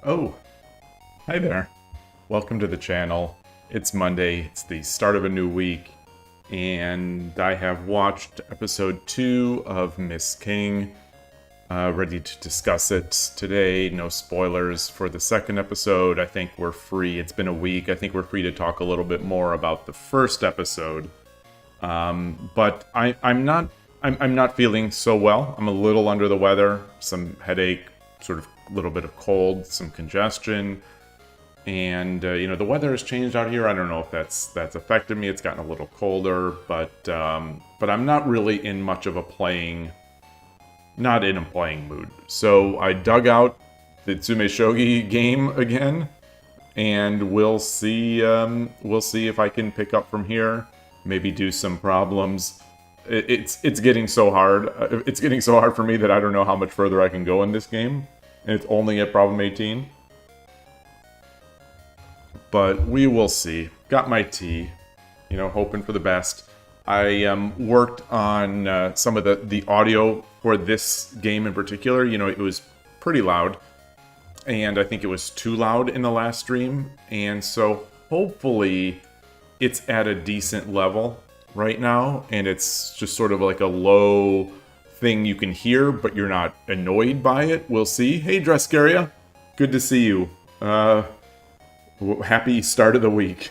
Oh, hi there. Welcome to the channel. It's Monday, it's the start of a new week, and I have watched episode 2 of Miss King. Ready to discuss it today. No spoilers for the second episode. I think we're free. It's been a week. I think we're free to talk a little bit more about the first episode. But I'm not feeling so well. I'm a little under the weather. Some headache, sort of a little bit of cold, some congestion. And, the weather has changed out here. I don't know if that's affected me. It's gotten a little colder, but I'm not really in much of a playing mood. So I dug out the Tsumeshogi game again, and we'll see if I can pick up from here. Maybe do some problems. It's getting so hard. It's getting so hard for me that I don't know how much further I can go in this game. And it's only at problem 18. But we will see. Got my tea. Hoping for the best. I worked on some of the audio for this game in particular. It was pretty loud. And I think it was too loud in the last stream. And so hopefully it's at a decent level right now. And it's just sort of like a low thing you can hear, but you're not annoyed by it. We'll see. Hey, Drescaria. Good to see you. Happy start of the week.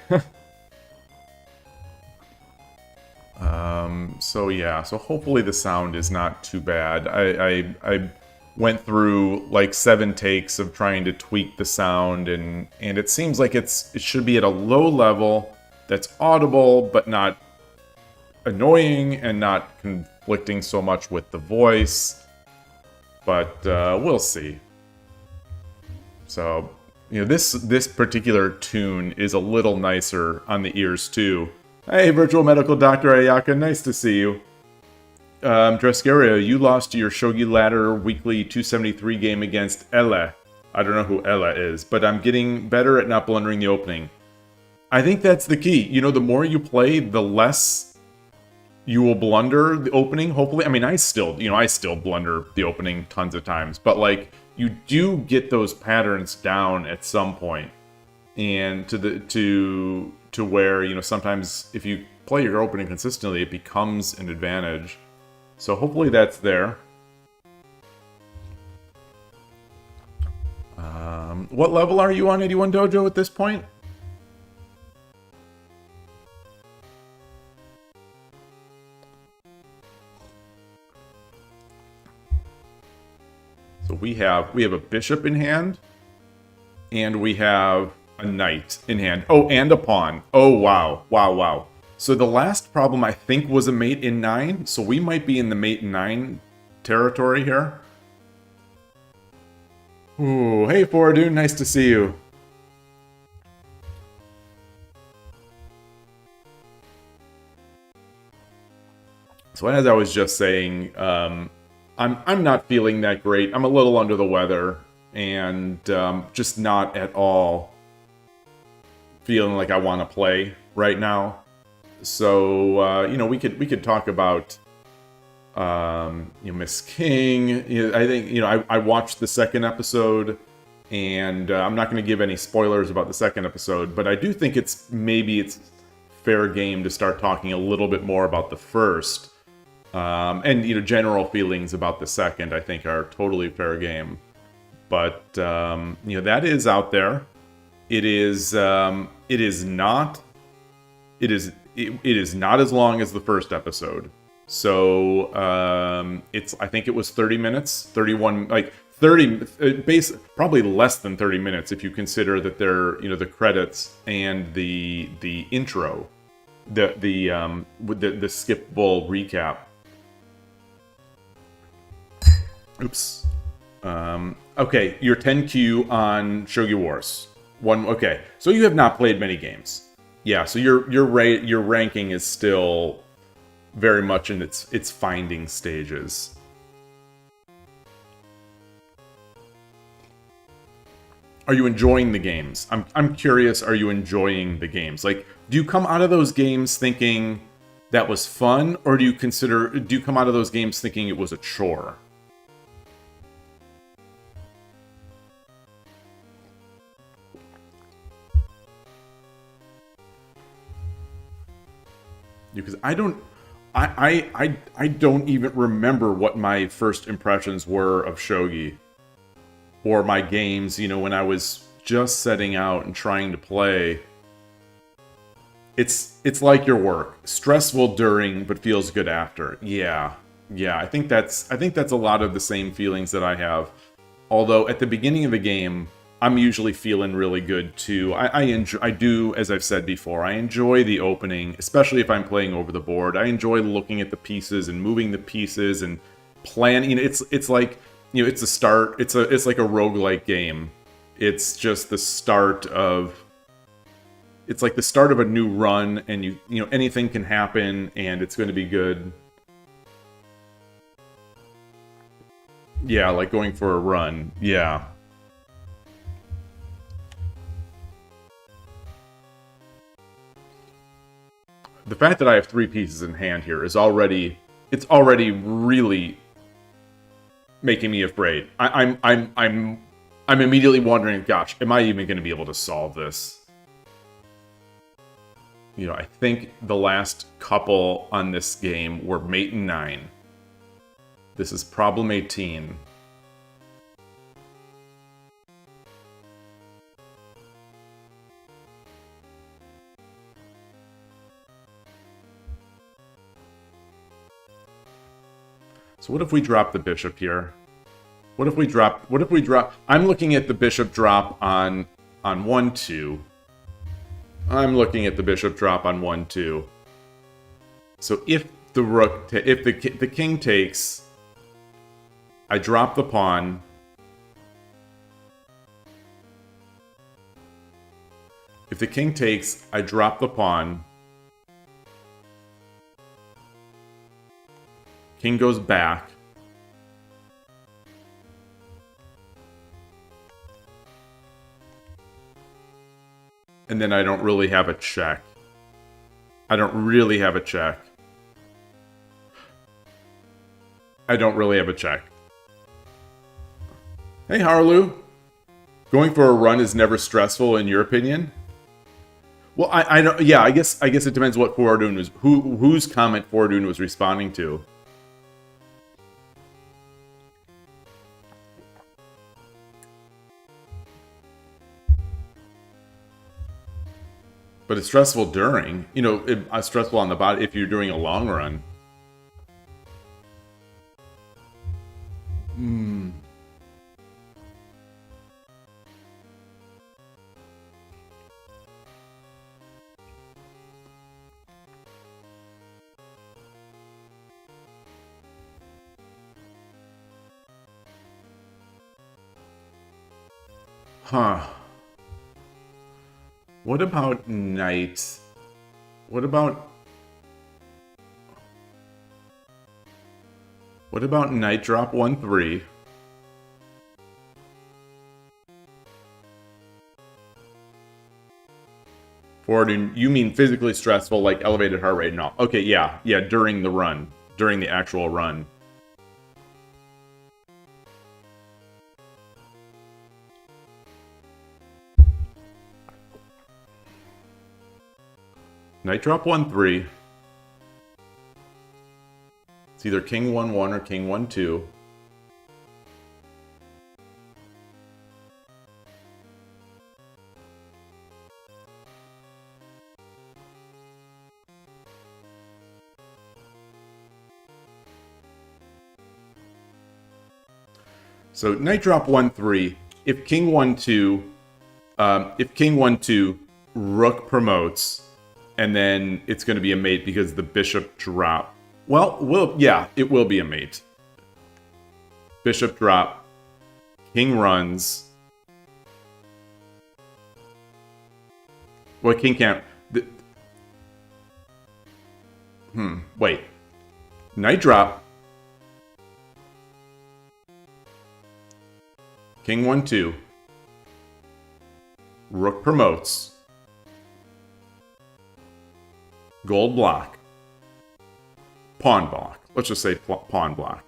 So hopefully the sound is not too bad. I went through like 7 takes of trying to tweak the sound, and it seems like it should be at a low level that's audible but not annoying and not conflicting so much with the voice. But we'll see. So this particular tune is a little nicer on the ears too. Hey, Virtual Medical Dr. Ayaka, nice to see you. Drescaria, you lost your Shogi Ladder Weekly 273 game against Yloigh. I don't know who Yloigh is, but I'm getting better at not blundering the opening. I think that's the key. The more you play, the less you will blunder the opening, hopefully. I mean, I still blunder the opening tons of times, but like, you do get those patterns down at some point, and to where sometimes if you play your opening consistently, it becomes an advantage. So hopefully that's there. What level are you on 81 Dojo at this point? So we have a bishop in hand, and we have a knight in hand. Oh, and a pawn. Oh, wow. So the last problem, I think, was a mate in 9, so we might be in the mate in 9 territory here. Ooh, hey, Fordu, nice to see you. So as I was just saying, I'm not feeling that great. I'm a little under the weather, and just not at all feeling like I want to play right now. So we could talk about Miss King. I think I watched the second episode, and I'm not going to give any spoilers about the second episode, but I do think it's fair game to start talking a little bit more about the first. And general feelings about the second, I think, are totally fair game. But that is out there. It is not as long as the first episode. So I think it was 30 minutes, 31, like 30, probably less than 30 minutes if you consider that they're the credits and the intro, the skippable recap. Oops. Okay, your 10Q on Shogi Wars. Okay, so you have not played many games. Yeah, so your ranking is still very much in its finding stages. Are you enjoying the games? I'm curious, are you enjoying the games? Like, do you come out of those games thinking that was fun, or do you come out of those games thinking it was a chore? Because I don't even remember what my first impressions were of Shogi. Or my games, you know, when I was just setting out and trying to play. It's like your work. Stressful during, but feels good after. Yeah. Yeah, I think that's a lot of the same feelings that I have. Although at the beginning of the game, I'm usually feeling really good too. I do, as I've said before, I enjoy the opening, especially if I'm playing over the board. I enjoy looking at the pieces and moving the pieces and planning. You know, it's like, you know, it's a start. It's like a roguelike game. It's just the start of. It's like the start of a new run, and you know anything can happen, and it's going to be good. Yeah, like going for a run. Yeah. The fact that I have 3 pieces in hand here is already really making me afraid. I'm immediately wondering, gosh, am I even going to be able to solve this? You know, I think the last couple on this game were mate and 9. This is problem 18. So what if we drop the bishop here? What if we drop I'm looking at the bishop drop on 1-2. I'm looking at the bishop drop on 1-2. So if the rook, if the king takes, I drop the pawn. If the king takes, I drop the pawn. King goes back. And then I don't really have a check. I don't really have a check. I don't really have a check. Hey, Harlu. Going for a run is never stressful, in your opinion? Well, I don't. Yeah, I guess it depends what Fordun was. Whose comment Fordun was responding to. But it's stressful during. You know, it's stressful on the body if you're doing a long run. Hmm. Huh. What about knight? What about knight drop 1-3? Forward, you mean physically stressful, like elevated heart rate and all. Okay, yeah, during the run. During the actual run. Knight drop 1-3. It's either king 1-1 or king 1-2. So knight drop 1-3. If king 1-2, rook promotes, and then it's going to be a mate because the bishop drop. Well, yeah, it will be a mate. Bishop drop. King runs. Well, king can't. Wait. Knight drop. King 1-2. Rook promotes. Gold block. Pawn block. Let's just say pawn block.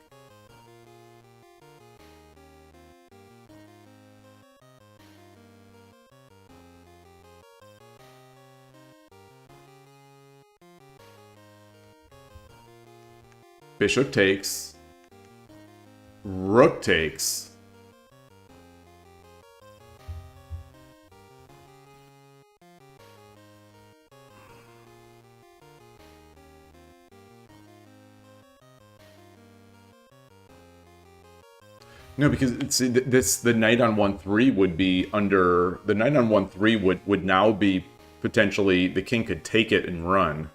Bishop takes. Rook takes. No, because it's the knight on 1-3 would be under the knight on 1-3 would now be potentially the king could take it and run.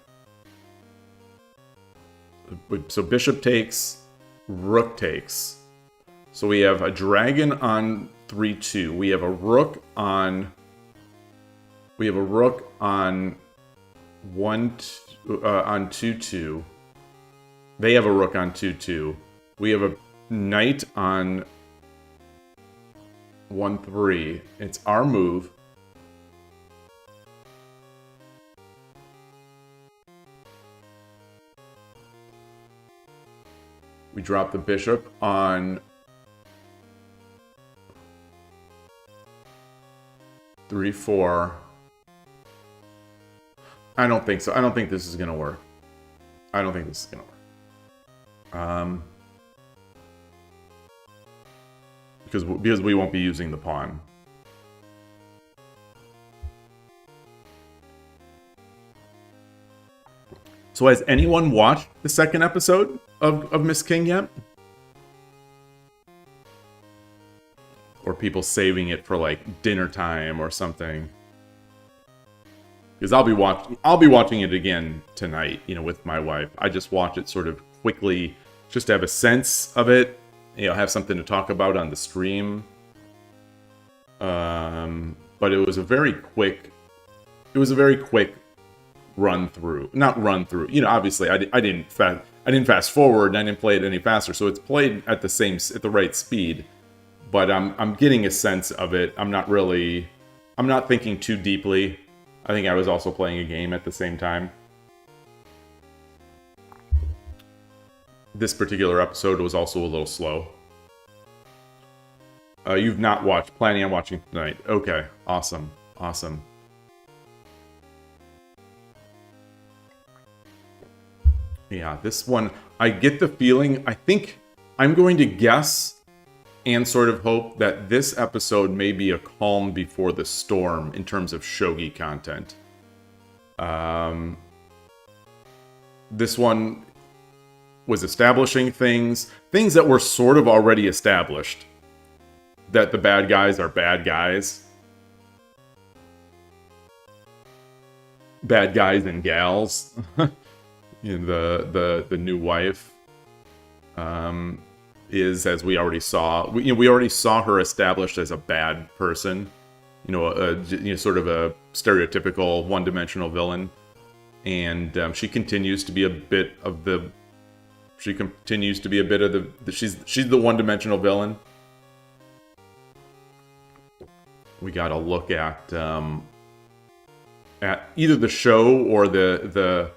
So bishop takes, rook takes. So we have a dragon on 3-2. We have a rook on 2-2. They have a rook on 2-2. We have a knight on 1-3. It's our move. We drop the bishop on 3-4. I don't think so. I don't think this is gonna work. I don't think this is gonna work. Because we won't be using the pawn. So has anyone watched the second episode of Miss King yet? Or people saving it for like dinner time or something? Because I'll be watching it again tonight, you know, with my wife. I just watch it sort of quickly, just to have a sense of it. You know, have something to talk about on the stream. But it was a very quick run through. Not run through. You know, obviously I didn't fast forward and I didn't play it any faster, so it's played at the right speed. But I'm getting a sense of it. I'm not thinking too deeply. I think I was also playing a game at the same time. This particular episode was also a little slow. You've not watched. Planning on watching tonight. Okay. Awesome. Awesome. Yeah, this one, I get the feeling, I think I'm going to guess and sort of hope that this episode may be a calm before the storm in terms of shogi content. This one was establishing things that were sort of already established. That the bad guys are bad guys. Bad guys and gals. You know, the new wife is, as we already saw, we already saw her established as a bad person. You know, sort of a stereotypical one-dimensional villain. And she continues to be a bit of the... she's the one-dimensional villain. We got to look at either the show or the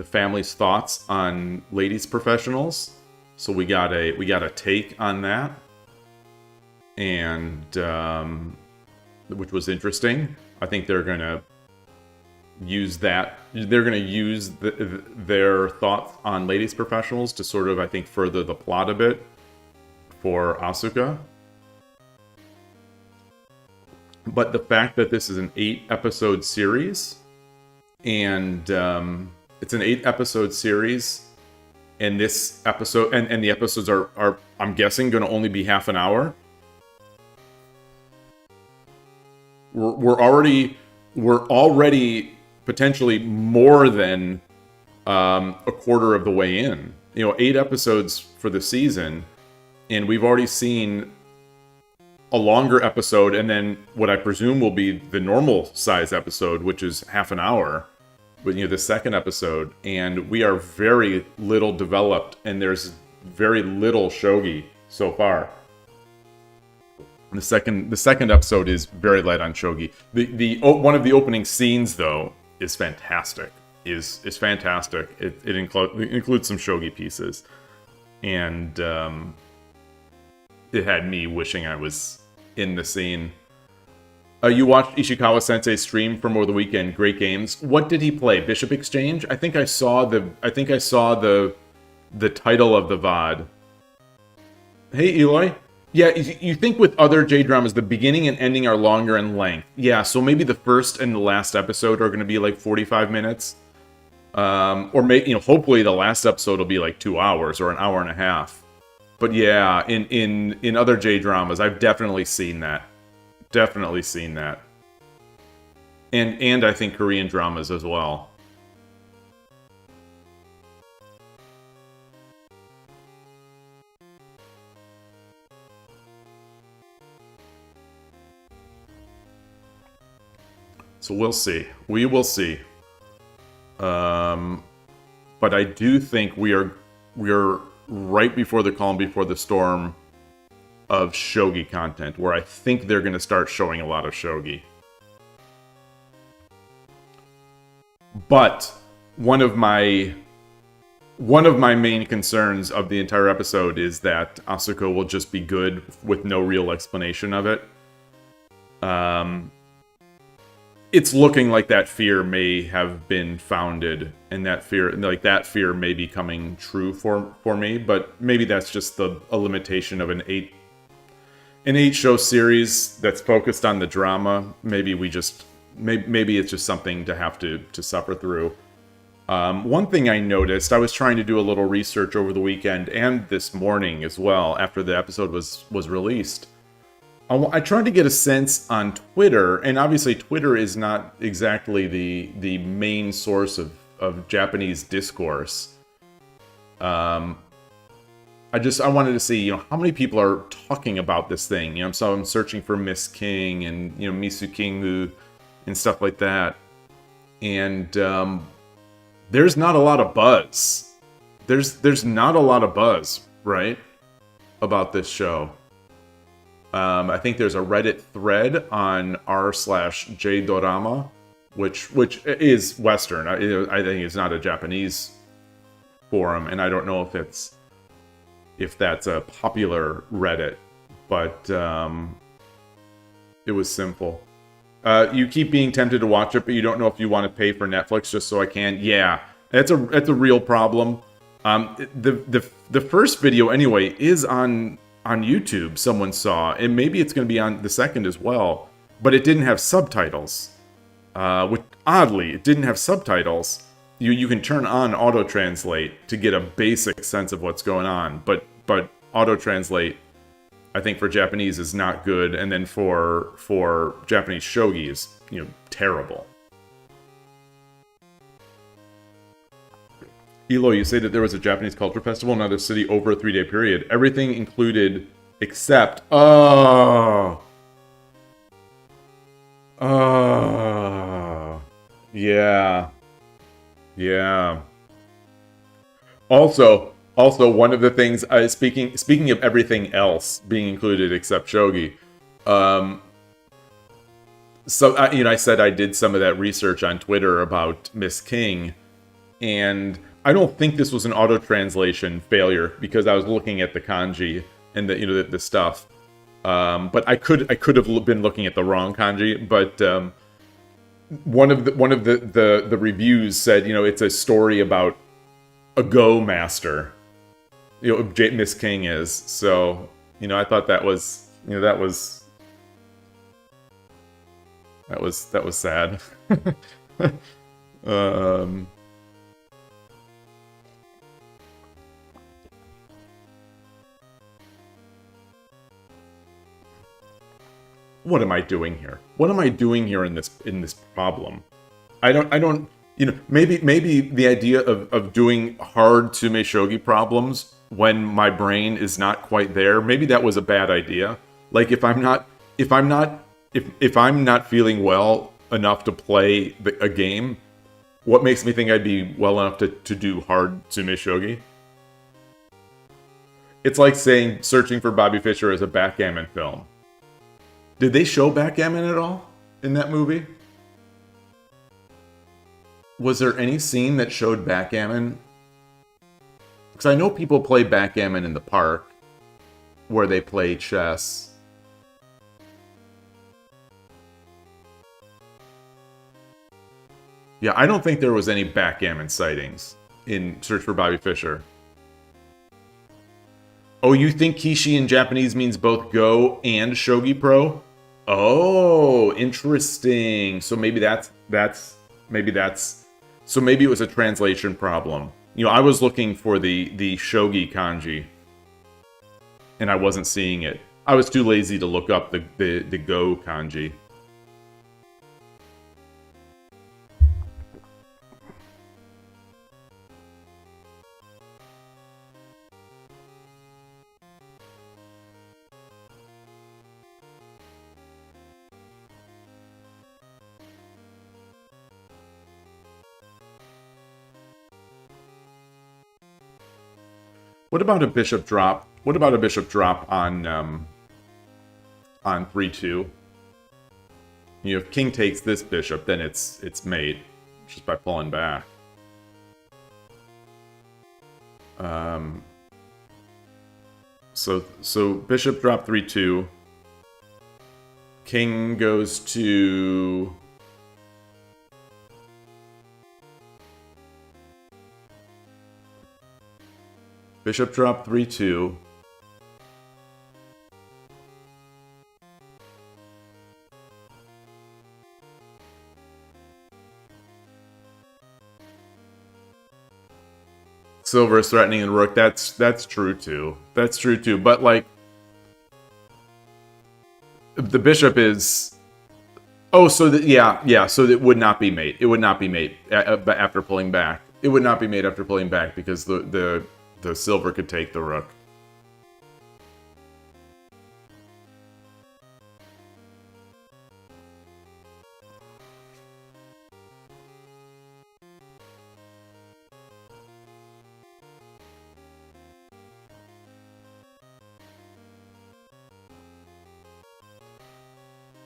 family's thoughts on ladies professionals. So we got a take on that, and which was interesting. I think they're gonna use that. They're gonna use their thoughts on ladies professionals to sort of, I think, further the plot a bit for Asuka. But the fact that this is an 8-episode series, and it's an 8-episode series, and this episode, and the episodes are I'm guessing, going to only be half an hour. We're already potentially more than a quarter of the way in. You know, 8 episodes for the season, and we've already seen a longer episode, and then what I presume will be the normal size episode, which is half an hour. But, you know, the second episode, and we are very little developed, and there's very little shogi so far. The second episode is very light on shogi. The one of the opening scenes, though, is fantastic. Is fantastic. It includes some shogi pieces, and it had me wishing I was in the scene. You watched Ishikawa Sensei's stream from over the weekend. Great games. What did he play? Bishop Exchange? I think I saw the title of the VOD. Hey, Yloigh. Yeah, you think with other J-dramas, the beginning and ending are longer in length. Yeah, so maybe the first and the last episode are going to be like 45 minutes. Or maybe, hopefully the last episode will be like 2 hours or an hour and a half. But yeah, in other J-dramas, I've definitely seen that. Definitely seen that. And I think Korean dramas as well. So we'll see. We will see. But I do think we are right before the calm, before the storm of shogi content, where I think they're going to start showing a lot of shogi. But one of my main concerns of the entire episode is that Asuka will just be good with no real explanation of it. It's looking like that fear may have been founded, and that fear may be coming true for me. But maybe that's just a limitation of an 8-show series that's focused on the drama. Maybe it's just something to have to suffer through. One thing I noticed, I was trying to do a little research over the weekend and this morning as well after the episode was released. I tried to get a sense on Twitter, and obviously Twitter is not exactly the main source of Japanese discourse. I wanted to see, how many people are talking about this thing. So I'm searching for Miss King and, Misu Kingu and stuff like that. And there's not a lot of buzz. There's not a lot of buzz, right, about this show. I think there's a Reddit thread on r/jdorama, which is Western. I think it's not a Japanese forum, and I don't know if that's a popular Reddit, but it was simple. You keep being tempted to watch it, but you don't know if you want to pay for Netflix just so I can. Yeah, that's a real problem. The first video anyway is on YouTube. Someone saw, and maybe it's going to be on the second as well. But it didn't have subtitles. Which oddly, it didn't have subtitles. You can turn on auto translate to get a basic sense of what's going on, but auto translate, I think for Japanese is not good, and then for Japanese shogi is terrible. Yloigh, you say that there was a Japanese culture festival in another city over a 3-day period. Everything included except yeah. Also, one of the things, speaking of everything else being included except shogi, I said I did some of that research on Twitter about Miss King, and I don't think this was an auto translation failure because I was looking at the kanji and the stuff, but I could have been looking at the wrong kanji, but. One of the reviews said, it's a story about a Go master. Miss King is. So, I thought that was sad. What am I doing here? What am I doing here in this problem? I don't maybe the idea of doing hard Tsumeshogi problems when my brain is not quite there, maybe that was a bad idea. Like if I'm not feeling well enough to play a game, what makes me think I'd be well enough to do hard Tsumeshogi? It's like saying Searching for Bobby Fischer is a backgammon film. Did they show backgammon at all in that movie? Was there any scene that showed backgammon? Because I know people play backgammon in the park, where they play chess. Yeah, I don't think there was any backgammon sightings in Search for Bobby Fischer. Oh, you think Kishi in Japanese means both Go and Shogi Pro? Oh, interesting. So maybe that's so maybe it was a translation problem. You know, I was looking for the Shogi kanji, and I wasn't seeing it. I was too lazy to look up the Go kanji. What about a bishop drop? What about a bishop drop on 3-2? You know, if king takes this bishop, then it's mate just by pulling back. So bishop drop 3-2. King goes to bishop drop 3-2. Silver is threatening the rook. That's true too. That's true too. But like, the bishop is. Oh, so that yeah. So it would not be mate. It would not be mate after pulling back. It would not be mate after pulling back because the silver could take the rook.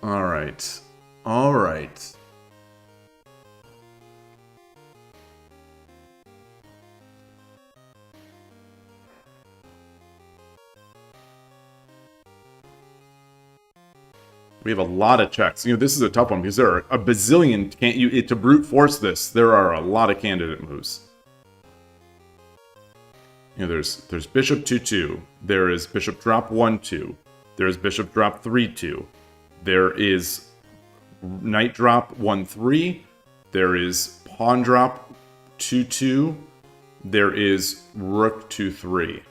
All right. All right. We have a lot of checks. You know, this is a tough one because there are a bazillion. To brute force this, there are a lot of candidate moves. You know, there's bishop 2-2. There is bishop drop 1-2. There is bishop drop 3-2. There is knight drop 1-3. There is pawn drop 2-2. There is rook 2-3.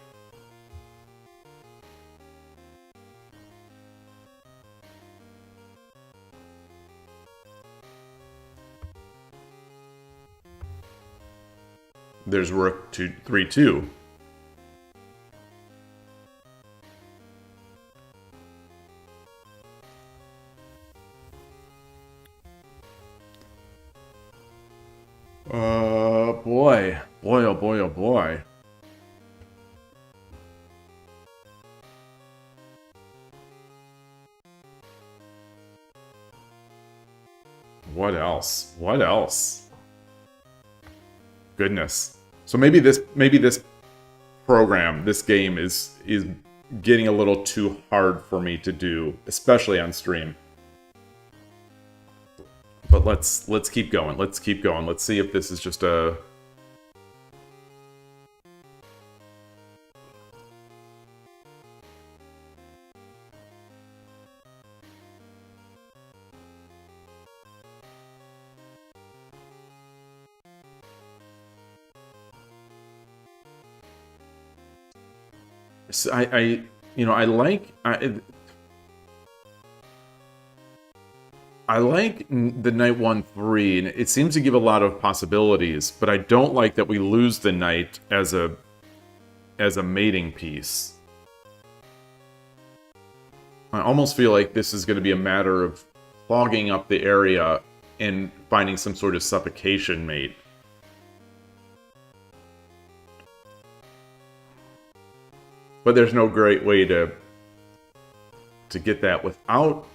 There's rook 3-2. Boy. Boy, oh boy, oh boy. What else? What else? Goodness. So maybe this program, this game is getting a little too hard for me to do, especially on stream. But let's keep going. Let's keep going. Let's see if this is just a I like the knight 1-3, and it seems to give a lot of possibilities, but I don't like that we lose the knight as a mating piece. I almost feel like this is going to be a matter of clogging up the area and finding some sort of suffocation mate. But there's no great way to get that without...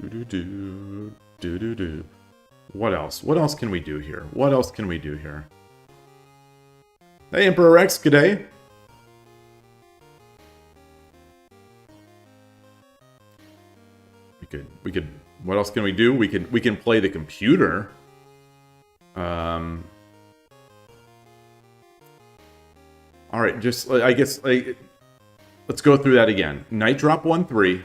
Do-do-do. Do-do-do. What else? What else can we do here? What else can we do here? Hey, Emperor Rex, good day. We could, what else can we do? We can play the computer. All right, just, I guess, like, let's go through that again. Knight drop 1/3.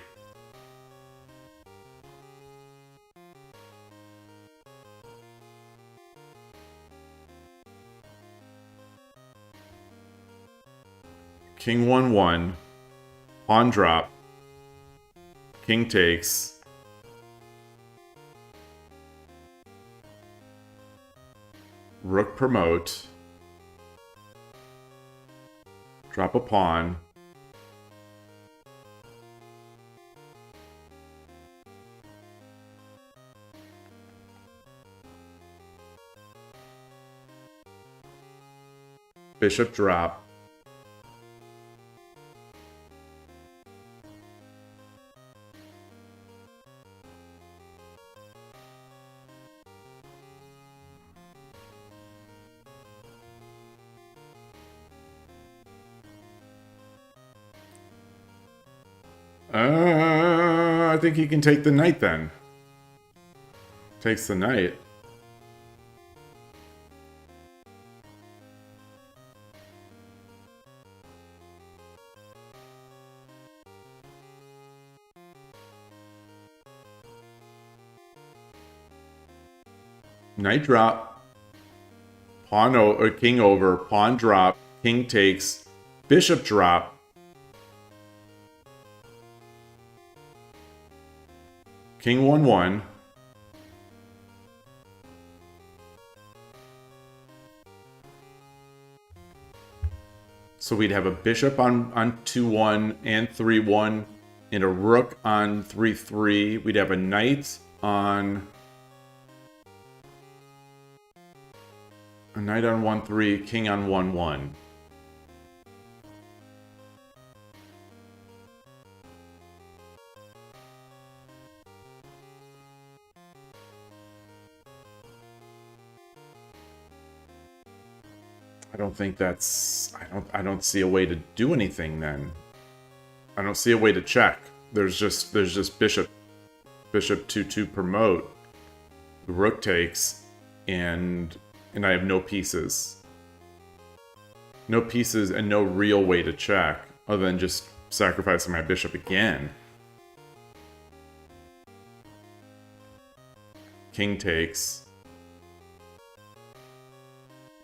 King 1/1. Pawn drop. King takes. Rook promote. Drop a pawn. Bishop drop. I think he can take the knight then. Takes the knight. Knight drop. Pawn or king over. Pawn drop. King takes. Bishop drop. King 1/1. So we'd have a bishop on 2/1 and 3/1, and a rook on 3/3. We'd have a knight on 1/3, king on 1/1. I don't think that's... I don't see a way to do anything then. I don't see a way to check. There's just bishop 2/2 promote. The rook takes, and I have no pieces. No pieces and no real way to check other than just sacrificing my bishop again. King takes.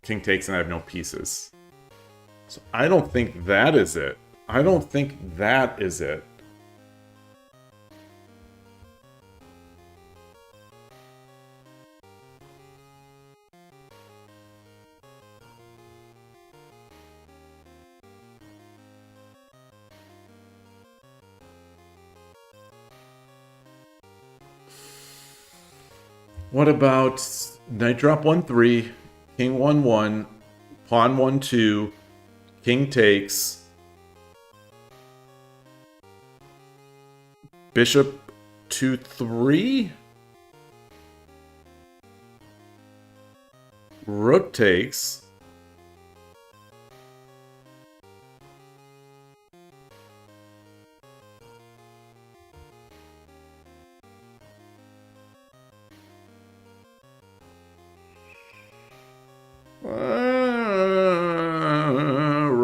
King takes and I have no pieces. So I don't think that is it. I don't think that is it. What about knight drop 1/3? King 1/1, pawn 1/2, king takes, bishop 2/3, rook takes,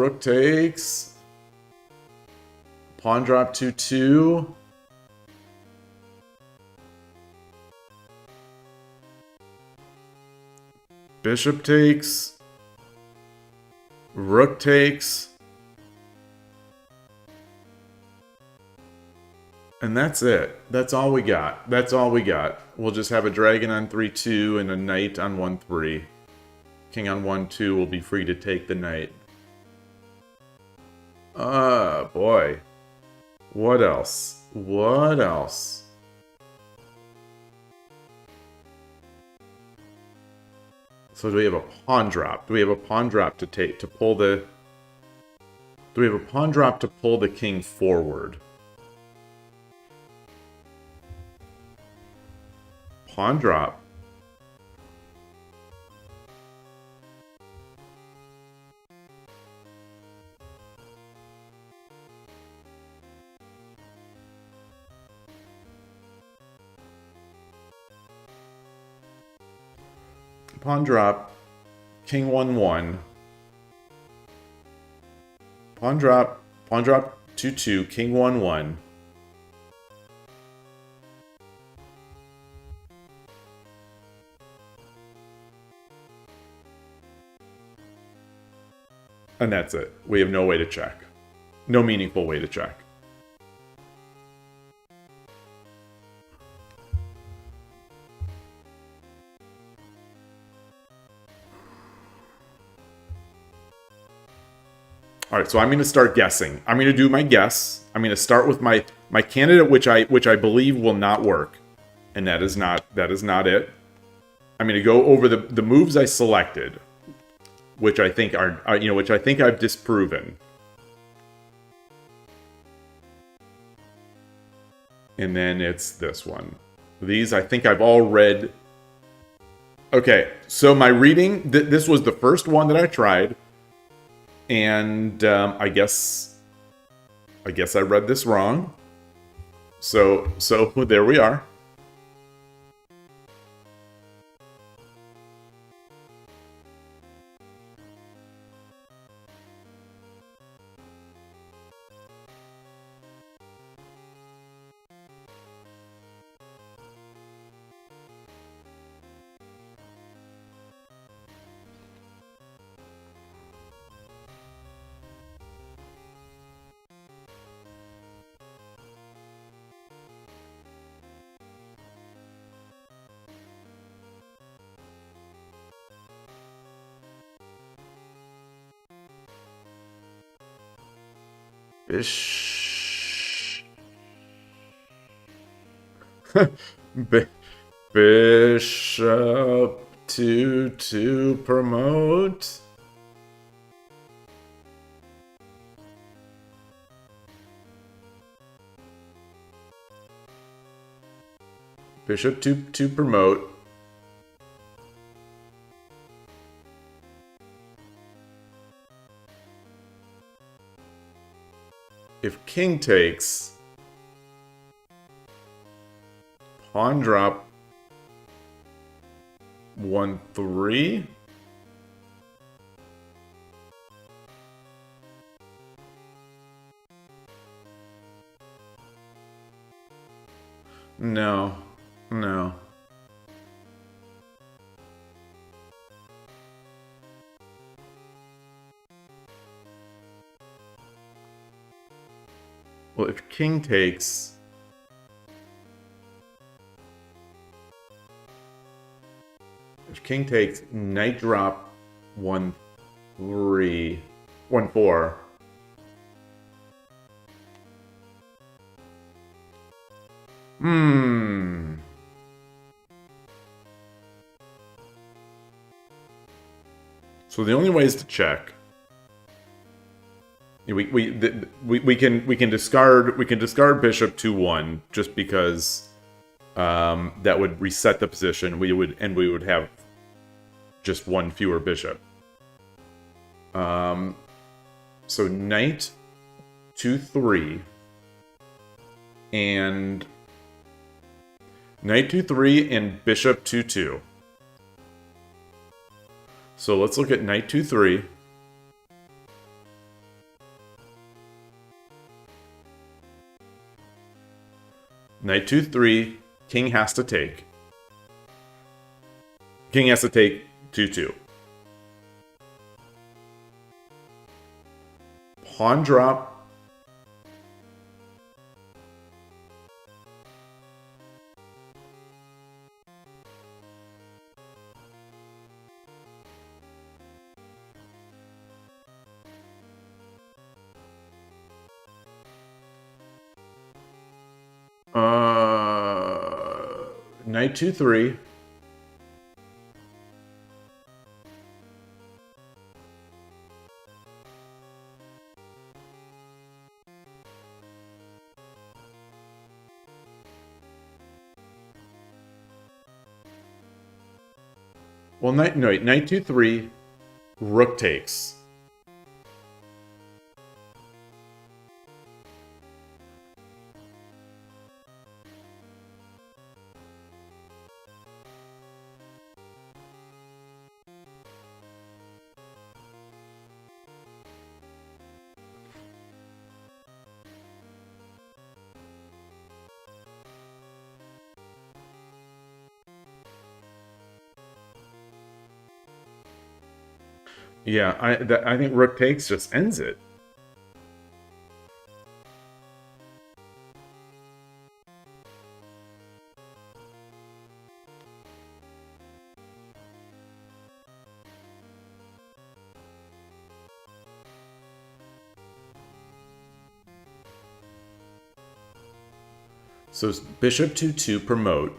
rook takes. Pawn drop 2/2. Bishop takes. Rook takes. And that's it. That's all we got. That's all we got. We'll just have a dragon on 3/2 and a knight on 1/3. King on 1/2 will be free to take the knight. Boy. What else? What else? So do we have a pawn drop? Do we have a pawn drop to take to pull the... Do we have a pawn drop to pull the king forward? Pawn drop. Pawn drop. King 1-1. Pawn drop 2-2, king 1-1. And that's it. We have no way to check. No meaningful way to check. All right, so I'm going to start guessing. I'm going to do my guess. I'm going to start with my candidate, which I believe will not work, and that is not it. I'm going to go over the moves I selected, which I think are which I think I've disproven, and then it's this one. These I think I've all read. Okay, so my reading. This was the first one that I tried. And I guess I read this wrong. So there we are. Bishop to promote. Bishop to promote. If king takes, pawn drop 1-3. No. Well, if king takes, knight drop 1-3, 1-4. So the only way is to check. We can discard bishop 2-1 just because that would reset the position. We would have just one fewer bishop. So knight 2-3 and knight 2-3 and bishop 2-2. So let's look at knight 2-3. Knight 2-3, king has to take. King has to take 2-2. Pawn drop. Knight 2-3. Well, knight, no, wait, knight 2-3, rook takes. Yeah, I think rook takes just ends it. So bishop 2-2 promote.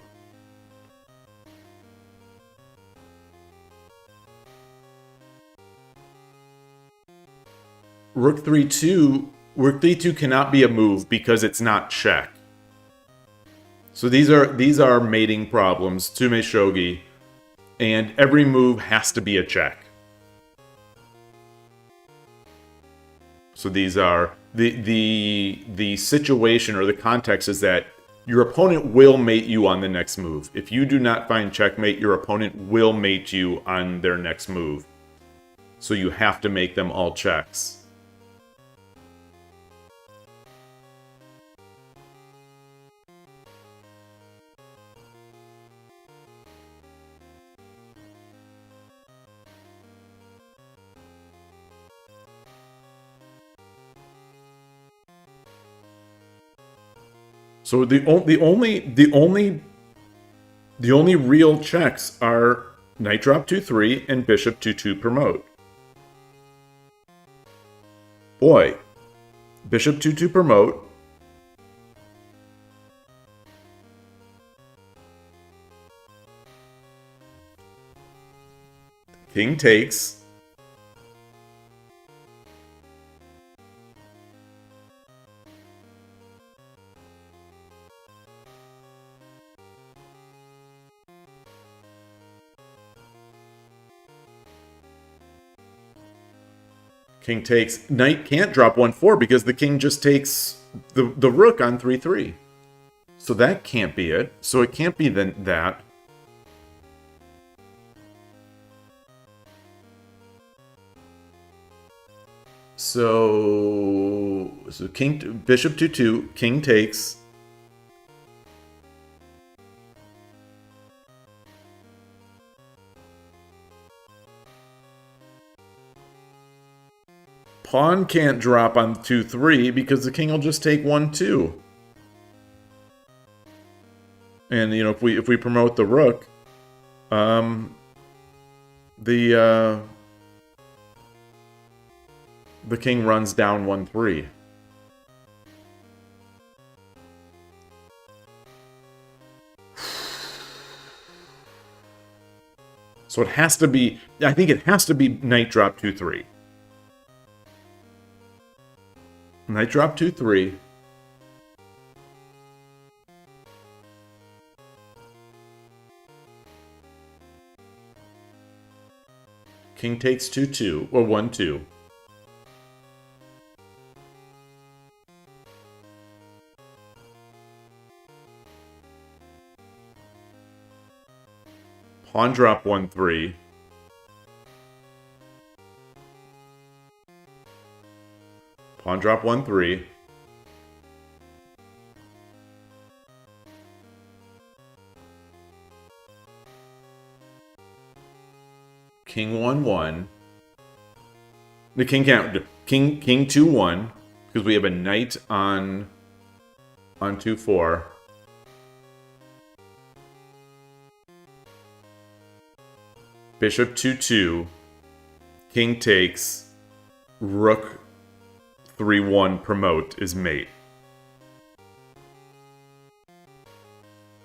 Rook 3-2, rook 3-2 cannot be a move because it's not check. So these are mating problems, Tsumeshogi, and every move has to be a check. So these are the situation or the context is that your opponent will mate you on the next move. If you do not find checkmate, your opponent will mate you on their next move. So you have to make them all checks. So the only real checks are knight drop 2-3 and bishop 2-2 promote. Boy, bishop 2-2 promote. King takes. King takes. Knight can't drop 1-4 because the king just takes the rook on 3-3. So that can't be it. So it can't be that. So king, bishop 2-2, king takes. Pawn can't drop on 2-3 because the king will just take 1-2. And you know, if we promote the rook, the king runs down 1-3. So it has to be, I think it has to be knight drop 2-3. Knight drop 2-3. King takes 2-2 or 1-2. Pawn drop 1-3. Pawn drop 1-3. King 1-1. The king can't. King 2-1 because we have a knight on 2-4. Bishop 2-2. King takes. Rook 3-1 promote is mate.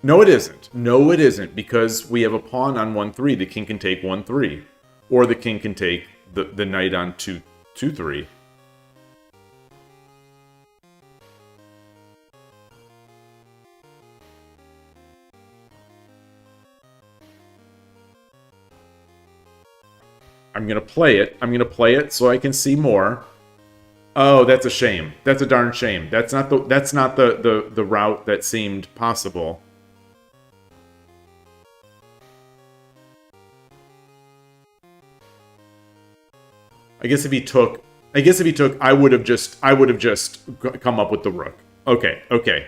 No, it isn't. No, it isn't, because we have a pawn on 1-3. The king can take 1-3. Or the king can take the knight on 2-3. I'm gonna play it. I'm gonna play it so I can see more. Oh, that's a shame. That's a darn shame. That's not the route that seemed possible. I guess if he took, I would have just come up with the rook. Okay, okay,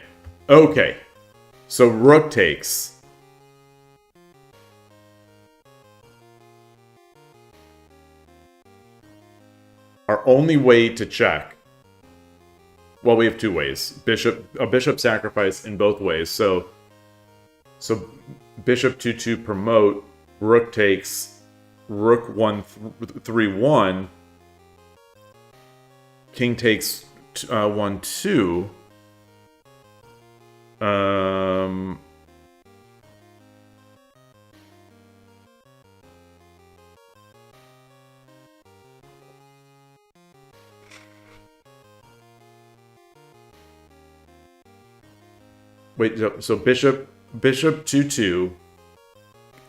okay. So rook takes. Our only way to check. Well, we have two ways. A bishop sacrifice in both ways. So bishop 2-2 promote. Rook takes. Rook 1-3-1. King takes 1-2. Wait, so bishop 2-2.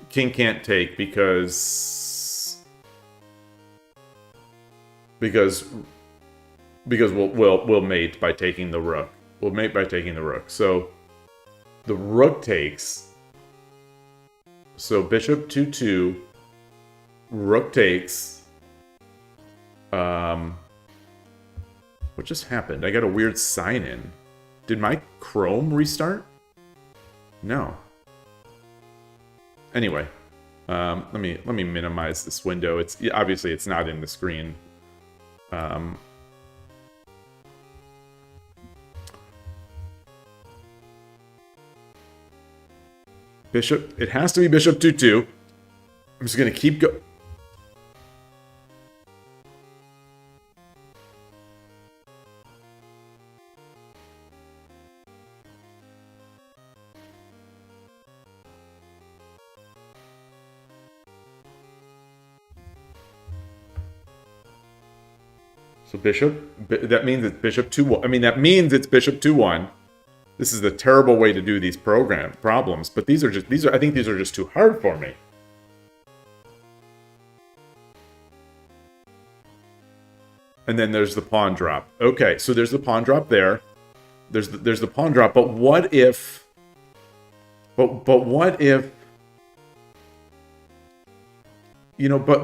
King can't take because we'll mate by taking the rook. We'll mate by taking the rook. So the rook takes. So bishop 2-2. Rook takes. What just happened? I got a weird sign in. Did my Chrome restart? No. Anyway, let me minimize this window. It's obviously it's not in the screen. Bishop. It has to be bishop 2-2. I'm just gonna keep go. So bishop, that means it's bishop 2-1. I mean, that means it's bishop 2-1. This is a terrible way to do these problems, but I think these are just too hard for me. And then there's the pawn drop. Okay, so there's the pawn drop there. There's the pawn drop, but what if but what if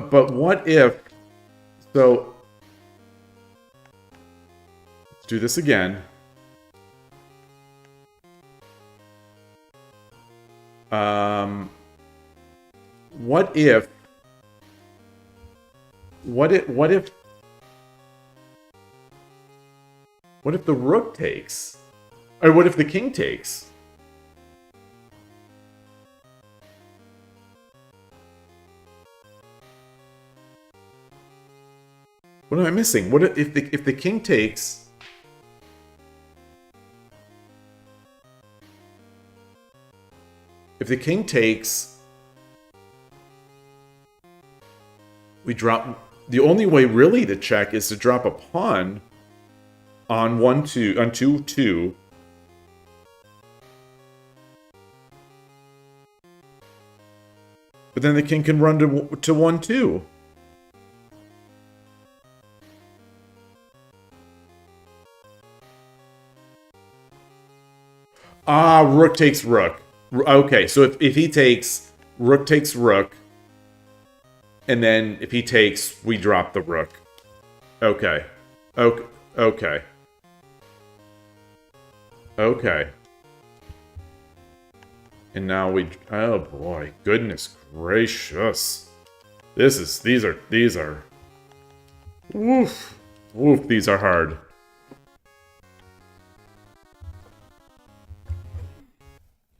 what if so let's do this again. What if the rook takes? Or what if the king takes? What am I missing? What if the king takes? If the king takes, we drop. The only way really to check is to drop a pawn on 2-2. But then the king can run to 1-2. Ah, rook takes rook. Okay, so if he takes, rook takes rook, and then if he takes, we drop the rook. Okay. Okay. Okay. Okay. And now we, oh boy, goodness gracious. These are, woof, woof, these are hard.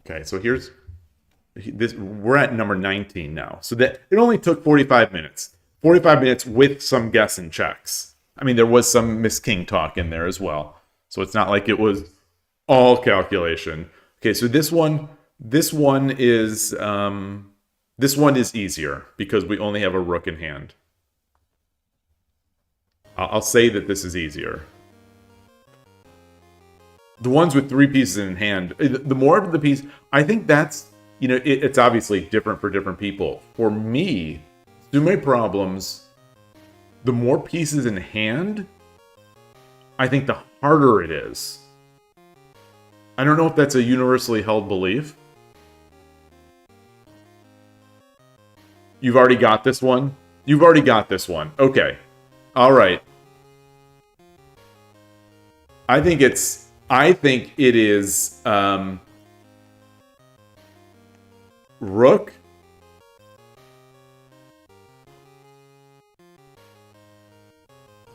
Okay, so here's this. We're at number 19 now. So that it only took 45 minutes. 45 minutes with some guess and checks. I mean, there was some Miss King talk in there as well. So it's not like it was all calculation. Okay, so this one is easier because we only have a rook in hand. I'll say that this is easier. The ones with 3 pieces in hand, the more of the piece, I think that's, it's obviously different for different people. For me, Tsume problems the more pieces in hand, I think the harder it is. I don't know if that's a universally held belief. You've already got this one? You've already got this one. Okay. All right. I think it is rook.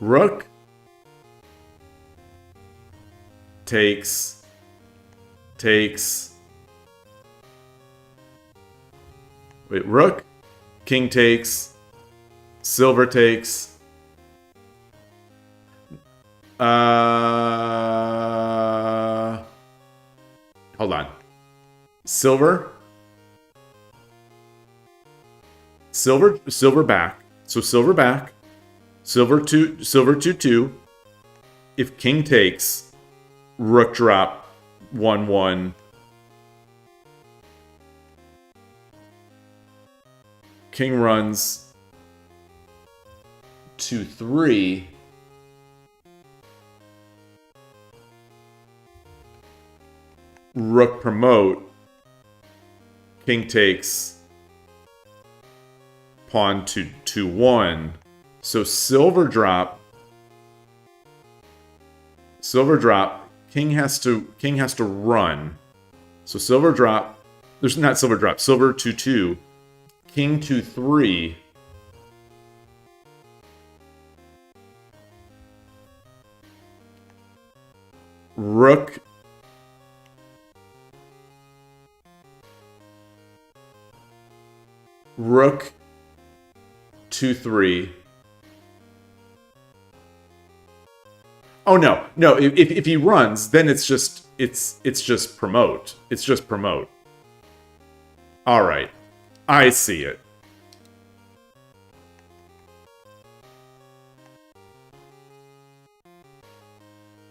Rook takes. Wait, rook, king takes, silver takes. Hold on. Silver back. So silver back. Silver 2-2. If king takes, rook drop 1-1. King runs 2-3. Rook promote. King takes. Pawn to 2-1. So silver drop. King has to run. So silver drop. There's not silver drop. Silver 2-2. King 2-3. Rook. Rook 2-3. Oh no. If he runs, then it's just promote. It's just promote. All right. I see it.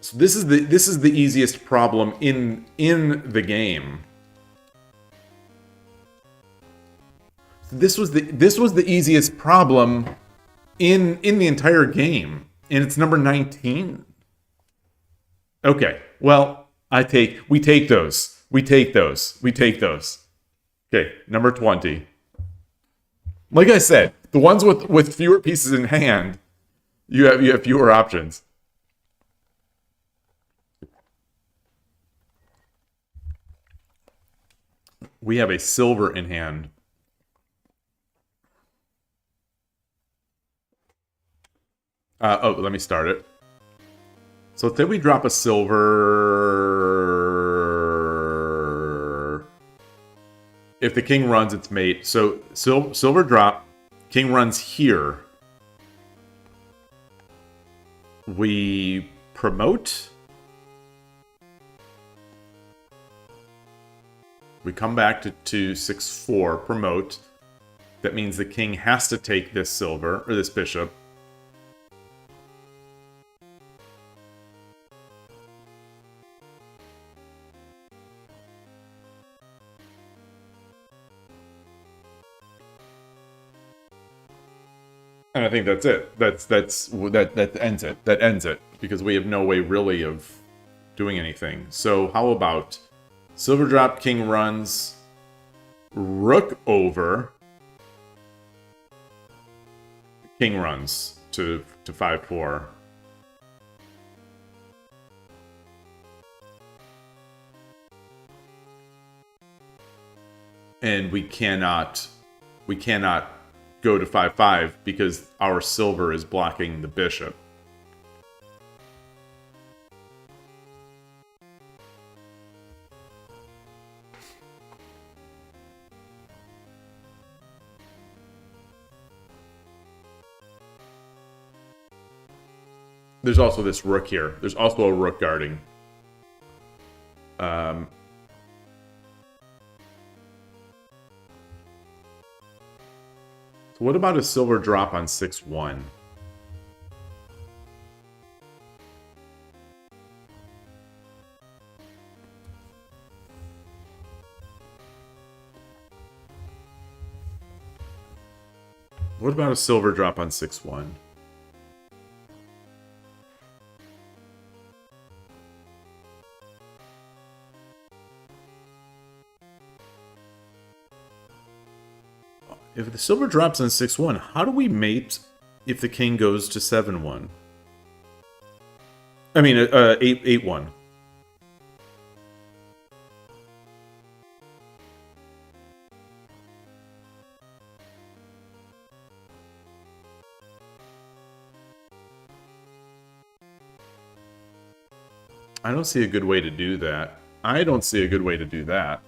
So this is the easiest problem in the game. This was the easiest problem in the entire game, and it's number 19. Okay, well, we take those. Okay, number 20. Like I said, the ones with fewer pieces in hand, you have fewer options. We have a silver in hand. Let me start it. So let's say we drop a silver. If the king runs, it's mate. So silver drop, king runs here. We promote. We come back to 6-4, promote. That means the king has to take this silver, or this bishop. And I think that's it. That ends it. That ends it. Because we have no way really of doing anything. So how about silver drop, king runs, rook over, king runs to 5-4. And we cannot go to 5-5 because our silver is blocking the bishop. There's also this rook here. There's also a rook guarding. So what about a silver drop on 6-1? What about a silver drop on 6-1? If the silver drops on 6-1, how do we mate if the king goes to 7-1? I mean, 8-1. I don't see a good way to do that. I don't see a good way to do that.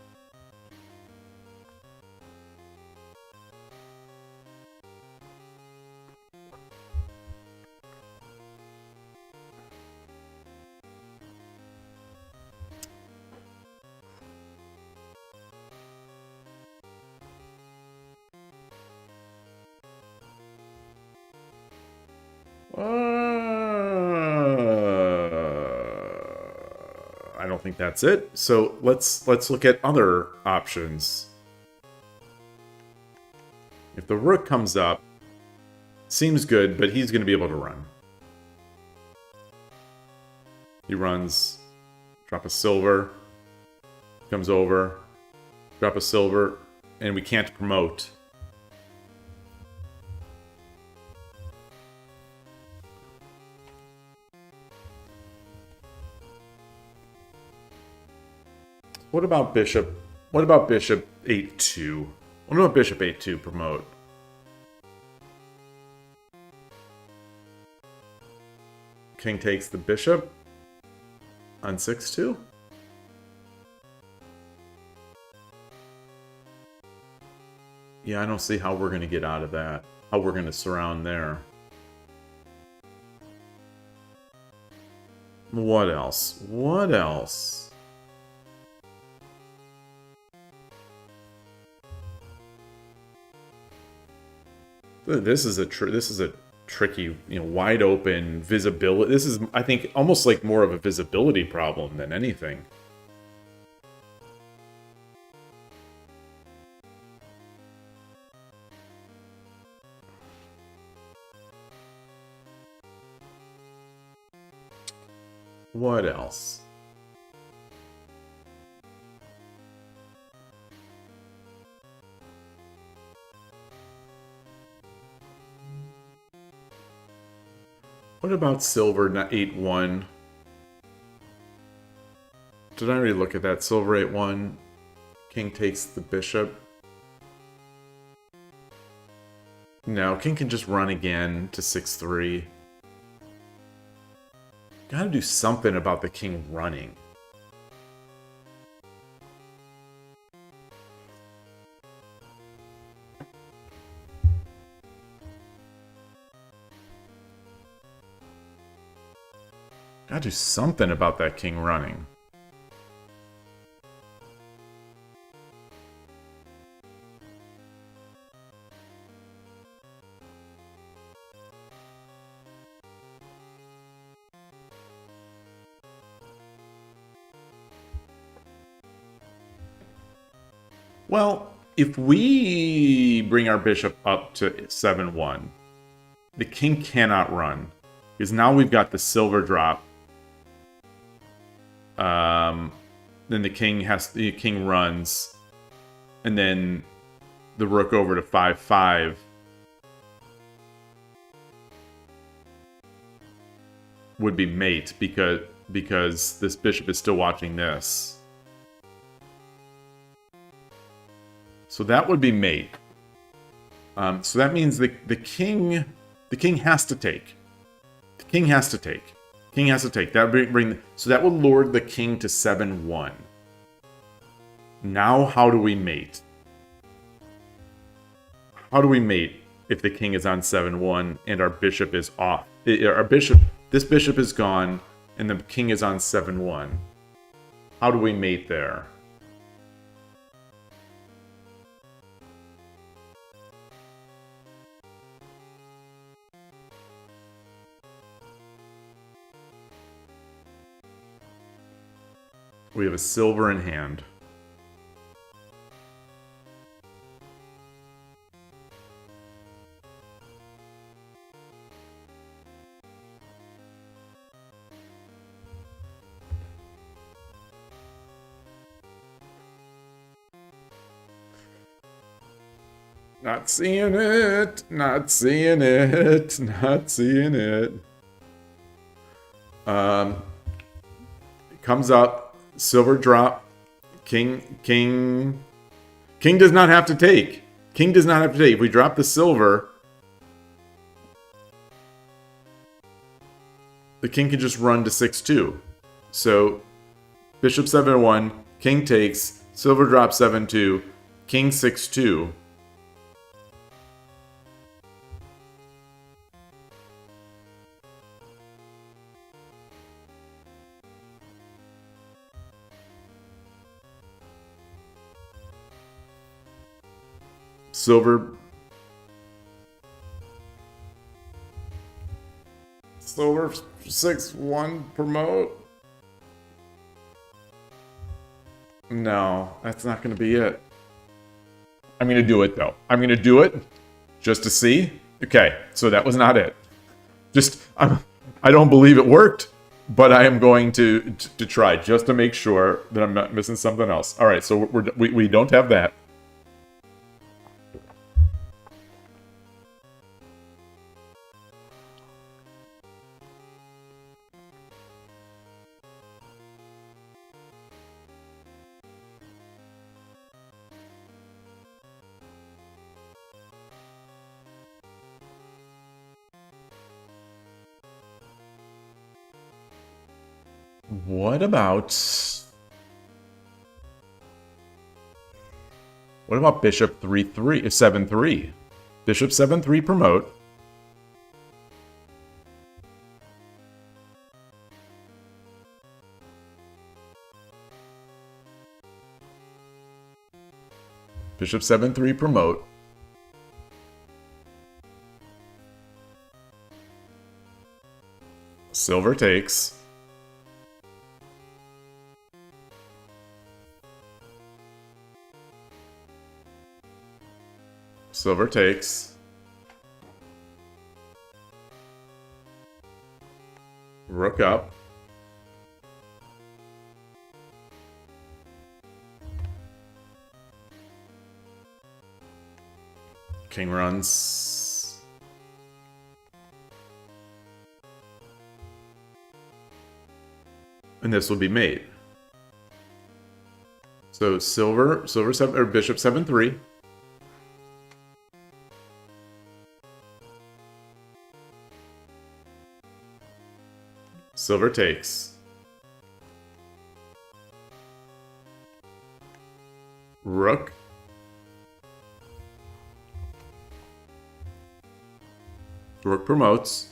I don't think that's it. So let's look at other options. If the rook comes up, seems good, but he's going to be able to run. He runs, drop a silver, comes over, drop a silver, and we can't promote. What about bishop? What about bishop 8-2? What about bishop 8-2 promote? King takes the bishop on 6-2. Yeah, I don't see how we're going to get out of that. How we're going to surround there. What else? What else? This is a tricky, wide open visibility. This is, I think, almost like more of a visibility problem than anything. What else? What about silver 8-1? Did I already look at that? Silver 8-1. King takes the bishop. No, king can just run again to 6-3. Gotta do something about the king running. Gotta do something about that king running. Well, if we bring our bishop up to 7-1, the king cannot run. Because now we've got the silver drop. Then the king runs, and then the rook over to 5-5 would be mate because this bishop is still watching this. So that would be mate. So that means the king has to take. The king has to take. King has to take. That so that will lord the king to 7-1. Now, how do we mate? How do we mate if the king is on 7-1 and our bishop is off? This bishop is gone, and the king is on 7-1. How do we mate there? We have a silver in hand. Not seeing it. Not seeing it. Not seeing it. Comes up. Silver drop. King. King does not have to take. King does not have to take. If we drop the silver, the king can just run to 6-2. So, bishop 7-1. King takes. Silver drops 7-2. King 6-2. Silver 6-1 promote. No, that's not going to be it. I'm going to do it though. I'm going to do it just to see. Okay, so that was not it. I don't believe it worked, but I am going to try just to make sure that I'm not missing something else. All right, so we don't have that. What about bishop 3-3, 7-3? Bishop 7-3 promote. Bishop 7-3 promote. Silver takes. Silver takes. Rook up. King runs. And this will be mate. So silver 7 or bishop 7-3. Silver takes. Rook. Rook promotes.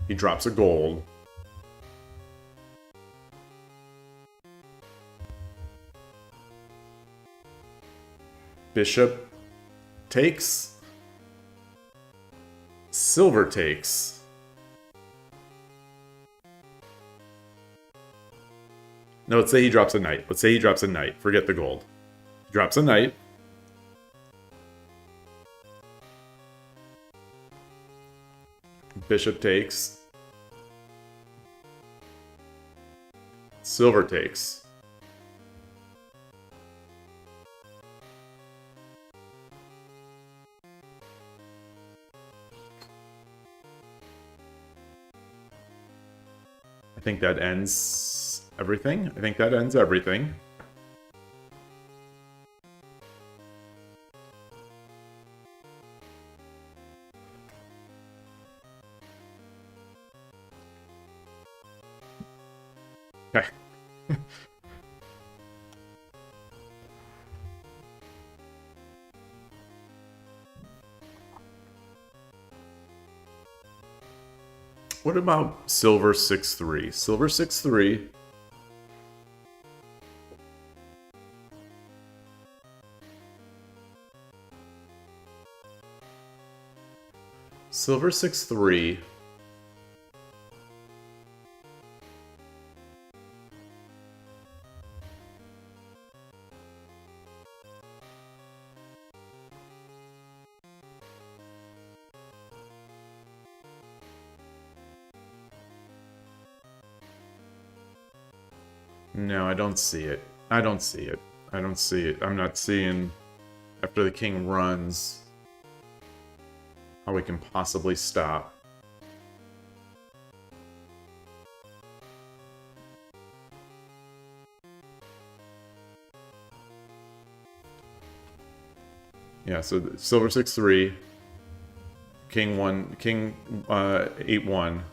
He drops a gold. Bishop takes. Silver takes. No, let's say he drops a knight. Let's say he drops a knight. Forget the gold. He drops a knight. Bishop takes. Silver takes. I think that ends everything. I think that ends everything. Okay. What about silver 6-3? Silver 6-3. Silver 6-3. No, I don't see it. I don't see it. I don't see it. I'm not seeing after the king runs. how we can possibly stop. Yeah, so silver 6-3, king 1, king 8-1.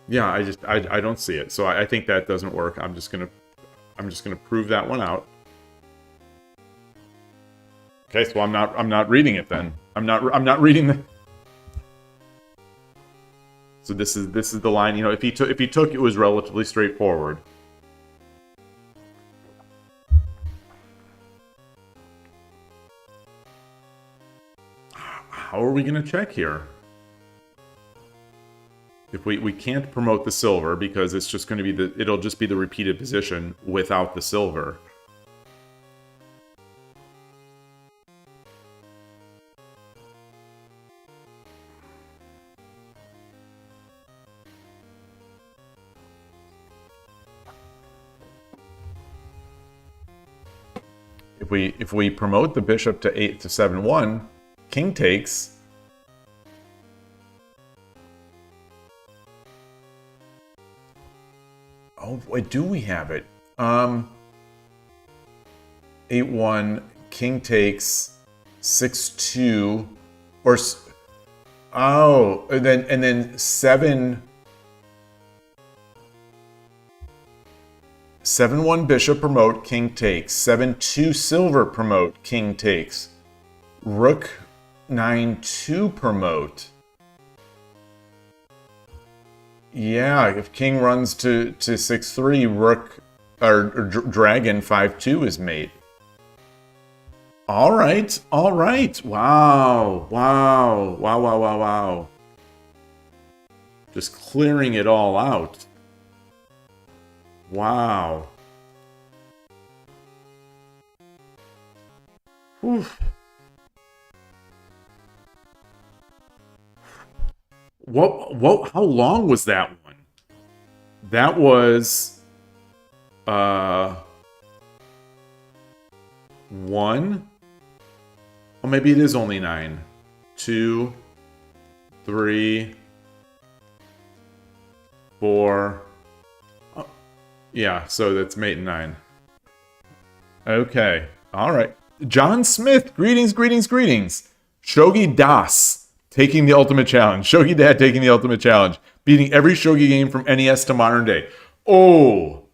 Yeah, I don't see it. So I think that doesn't work. I'm just gonna prove that one out. Okay, so I'm not reading it then. I'm not reading the. So this is the line. You know, if he took, it was relatively straightforward. How are we gonna check here? If we can't promote the silver because it's just going to be it'll just be the repeated position without the silver. If we promote the bishop to 8 to 7-1, king takes. Oh, wait, do we have it? 8-1, king takes, 6-2, or oh, and then 7-1 bishop promote, king takes, 7-2 silver promote, king takes, rook 9-2 promote. Yeah, if king runs to 6-3, rook or dragon 5-2 is mate. All right. Wow. Just clearing it all out. Wow. Oof. What, how long was that one? That was, 1? Well, maybe it is only 9. 2, 3, 4. Oh, yeah, so that's mate 9. Okay, all right. John Smith, greetings. Shogi Das. Taking the ultimate challenge. Shogi Dad taking the ultimate challenge. Beating every Shogi game from NES to modern day. Oh.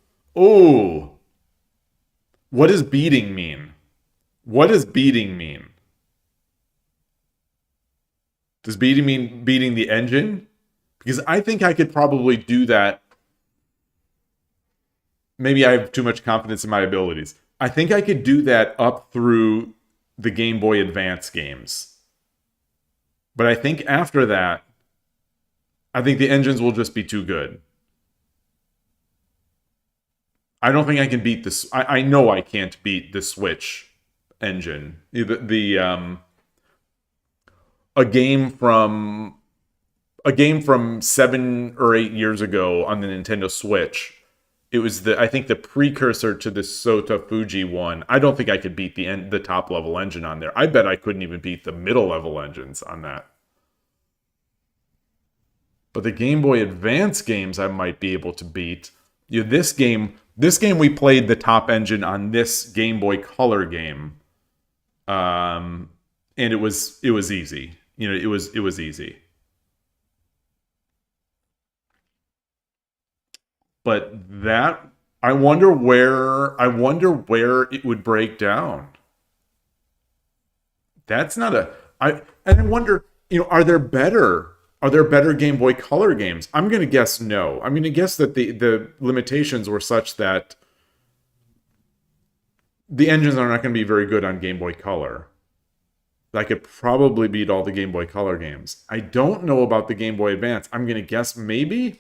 What does beating mean? Does beating mean beating the engine? Because I think I could probably do that. Maybe I have too much confidence in my abilities. I think I could do that up through the Game Boy Advance games. But I think after that, I think the engines will just be too good. I don't think I can beat this. I know I can't beat the Switch engine. A game from 7 or 8 years ago on the Nintendo Switch. It was I think the precursor to the Sota Fuji one. I don't think I could beat the top level engine on there. I bet I couldn't even beat the middle level engines on that. But the Game Boy Advance games I might be able to beat. You know, this game we played the top engine on this Game Boy Color game, and it was easy. You know, it was easy. But that, I wonder where it would break down. That's not and I wonder, you know, are there better Game Boy Color games? I'm going to guess no. I'm going to guess that the limitations were such that the engines are not going to be very good on Game Boy Color. I could probably beat all the Game Boy Color games. I don't know about the Game Boy Advance. I'm going to guess maybe.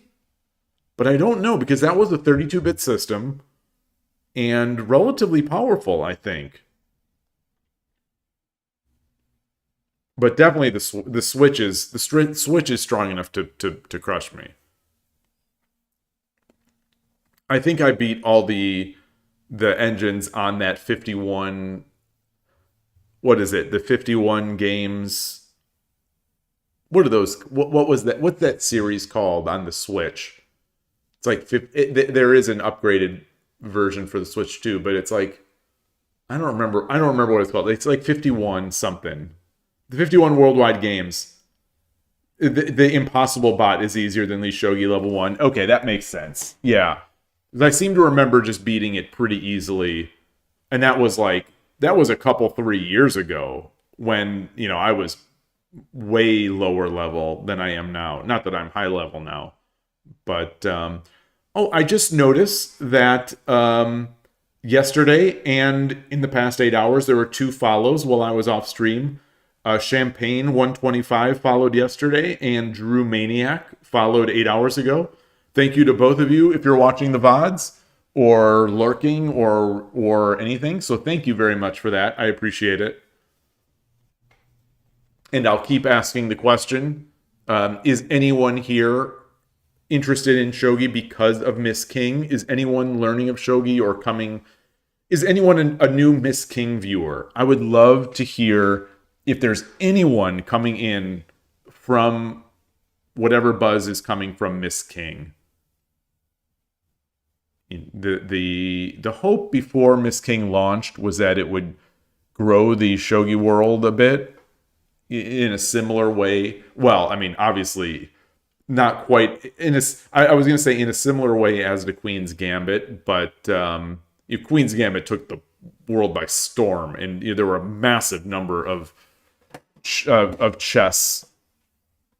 But I don't know, because that was a 32-bit system. and relatively powerful, I think. But definitely the Switch is strong enough to crush me. I think I beat all the engines on that 51. What is it? The 51 games. What are those? What was that? What's that series called on the Switch? It's like there is an upgraded version for the Switch too, but it's like I don't remember what it's called. It's like 51 something. The 51 worldwide games. The impossible bot is easier than the Shogi level 1. Okay, that makes sense. Yeah. I seem to remember just beating it pretty easily. And that was a couple 3 years ago when, I was way lower level than I am now. Not that I'm high level now. But, I just noticed that yesterday and in the past 8 hours, there were 2 follows while I was off stream. Champagne 125 followed yesterday, and Drew Maniac followed 8 hours ago. Thank you to both of you if you're watching the VODs or lurking or anything. So thank you very much for that. I appreciate it. And I'll keep asking the question, is anyone here interested in Shogi because of Miss King? Is anyone learning of Shogi or coming? Is anyone a new Miss King viewer? I would love to hear if there's anyone coming in from whatever buzz is coming from Miss King. The hope before Miss King launched was that it would grow the Shogi world a bit in a similar way. Well, I mean, obviously not quite I was going to say in a similar way as the Queen's Gambit, but Queen's Gambit took the world by storm, and there were a massive number of chess,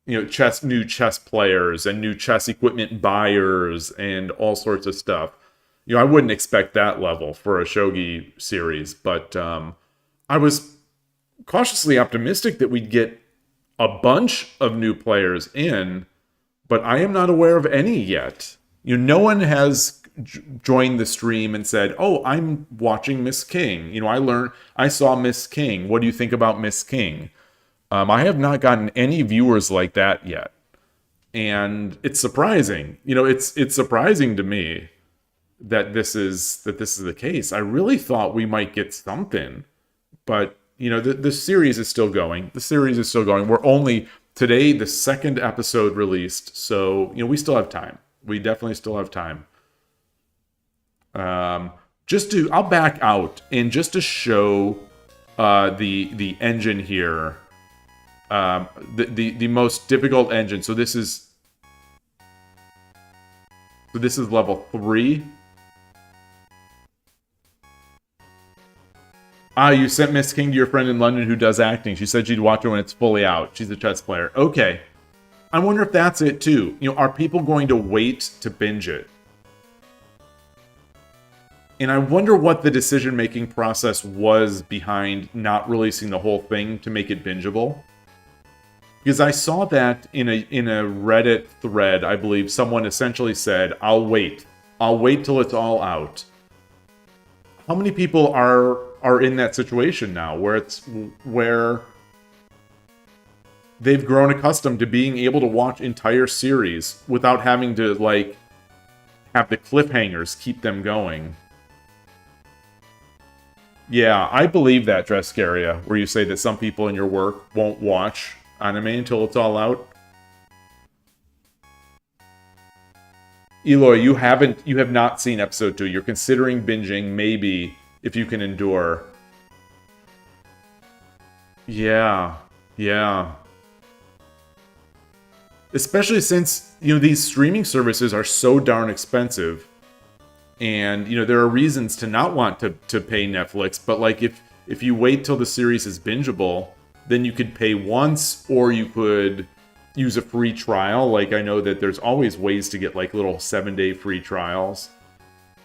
new chess players and new chess equipment buyers and all sorts of stuff. I wouldn't expect that level for a Shogi series, but I was cautiously optimistic that we'd get a bunch of new players in, but I am not aware of any yet. No one has joined the stream and said, "Oh, I'm watching Miss King. I saw Miss King. What do you think about Miss King?" I have not gotten any viewers like that yet, and it's surprising. It's surprising to me that this is the case. I really thought we might get something, but the series is still going. The series is still going. We're only today the second episode released, so we still have time. We definitely still have time. I'll back out and just to show the engine here. The most difficult engine. So this is level 3. You sent Miss King to your friend in London who does acting. She said she'd watch it when it's fully out. She's a chess player. Okay. I wonder if that's it too. Are people going to wait to binge it? And I wonder what the decision-making process was behind not releasing the whole thing to make it bingeable. Because I saw that in a Reddit thread, I believe someone essentially said, I'll wait till it's all out. How many people are in that situation now where they've grown accustomed to being able to watch entire series without having to have the cliffhangers keep them going? Yeah, I believe that, Drescaria, where you say that some people in your work won't watch anime until it's all out. Yloigh, you have not seen episode 2. You're considering binging, maybe, if you can endure. Yeah. Especially since, these streaming services are so darn expensive. And, there are reasons to not want to pay Netflix, but if you wait till the series is bingeable, then you could pay once, or you could use a free trial. I know that there's always ways to get little 7-day free trials.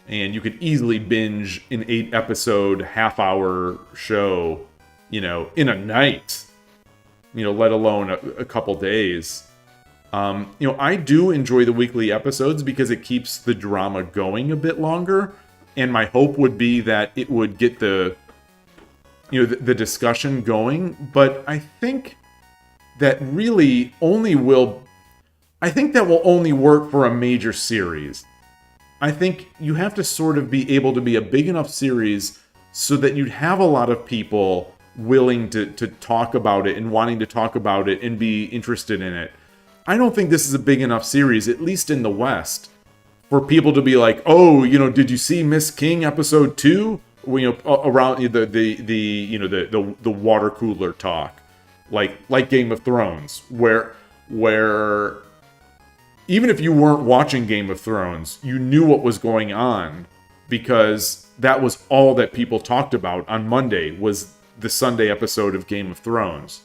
And you could easily binge an 8-episode, half-hour show, in a night, let alone a couple days. I do enjoy the weekly episodes because it keeps the drama going a bit longer. and my hope would be that it would get the the discussion going. But I think that really only will. I think that will only work for a major series. I think you have to sort of be able to be a big enough series so that you'd have a lot of people willing to talk about it and wanting to talk about it and be interested in it. I don't think this is a big enough series, at least in the West, for people to be like, oh, did you see Miss King episode 2? Around the water cooler talk, like Game of Thrones, where even if you weren't watching Game of Thrones, you knew what was going on because that was all that people talked about on Monday was the Sunday episode of Game of Thrones.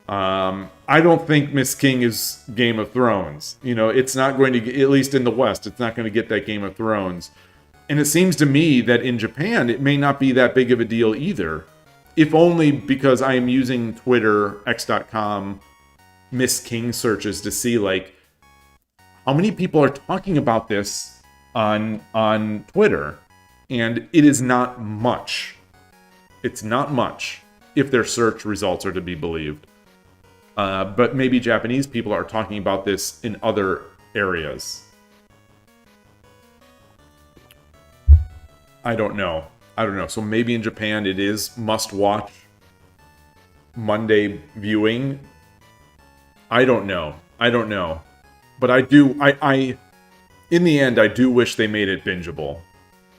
I don't think Miss King is Game of Thrones. It's not going to get, at least in the West, it's not going to get that Game of Thrones. And it seems to me that in Japan, it may not be that big of a deal either. If only because I am using Twitter, x.com, Miss King searches to see, how many people are talking about this on Twitter. And it is not much. It's not much, if their search results are to be believed. But maybe Japanese people are talking about this in other areas. I don't know. So maybe in Japan it is must-watch Monday viewing. I don't know. But I in the end, I do wish they made it bingeable.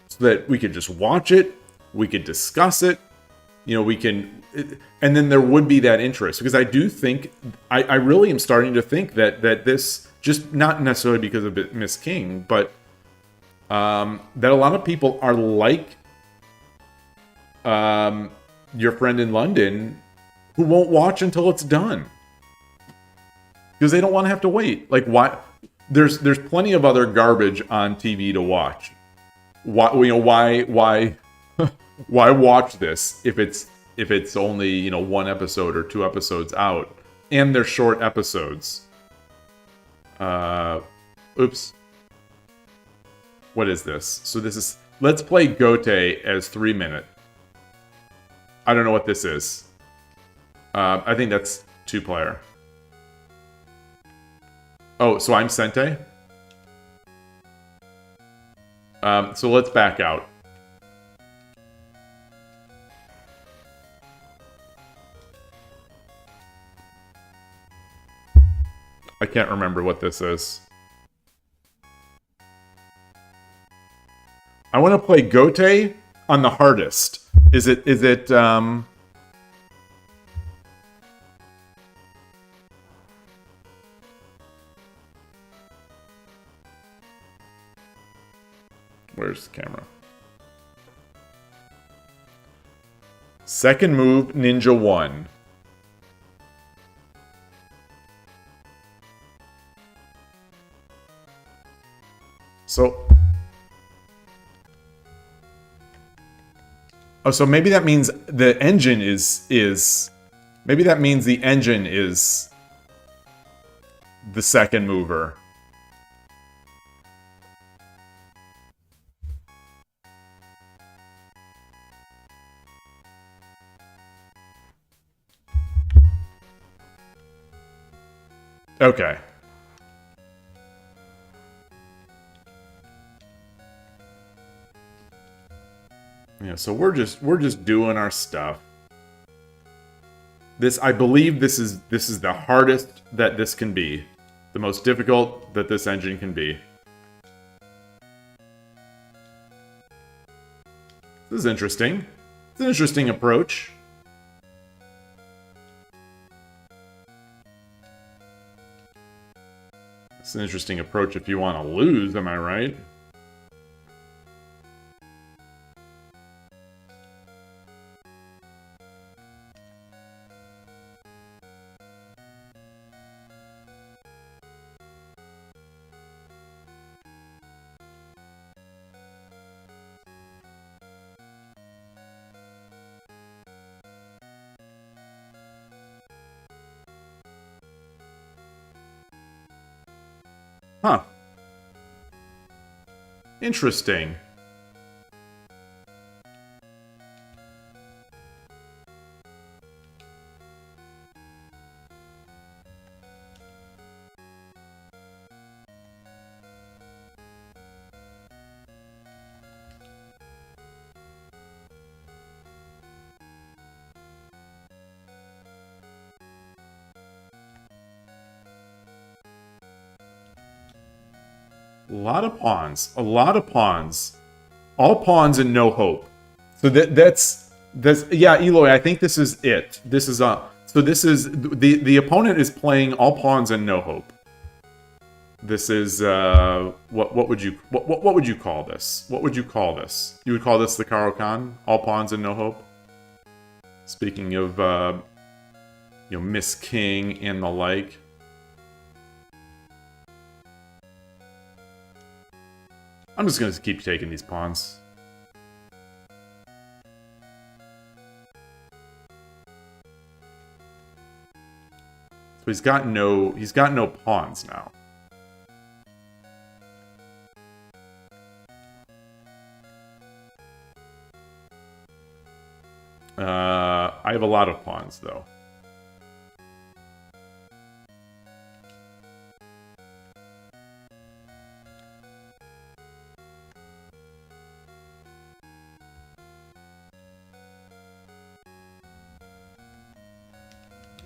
So that we could just watch it, we could discuss it, we can... And then there would be that interest. Because I do think... I really am starting to think that this... Just not necessarily because of Miss King, but... that a lot of people are like your friend in London who won't watch until it's done because they don't want to have to wait. Why? There's plenty of other garbage on TV to watch. Why watch this if it's only one episode or 2 episodes out and they're short episodes? Oops. What is this? So this is... Let's play Gote as 3-minute. I don't know what this is. I think that's 2-player. Oh, so I'm Sente? So let's back out. I can't remember what this is. I want to play Gote on the hardest. Is it where's the camera? Second move, Ninja 1. So... Oh, so maybe that means the engine is... Maybe that means the engine is the second mover. Okay. Yeah, so we're just doing our stuff. I believe this is the hardest that this can be. The most difficult that this engine can be. This is interesting. It's an interesting approach. It's an interesting approach if you want to lose, am I right? Huh. Interesting. A lot of pawns. A lot of pawns. All pawns and no hope. So that's yeah, Yloigh, I think this is it. This is so this is the opponent is playing all pawns and no hope. This is what would you call this? What would you call this? You would call this the Karo Khan? All pawns and no hope? Speaking of you know, Miss King and the like. I'm just gonna keep taking these pawns. So he's got no pawns now. I have a lot of pawns though.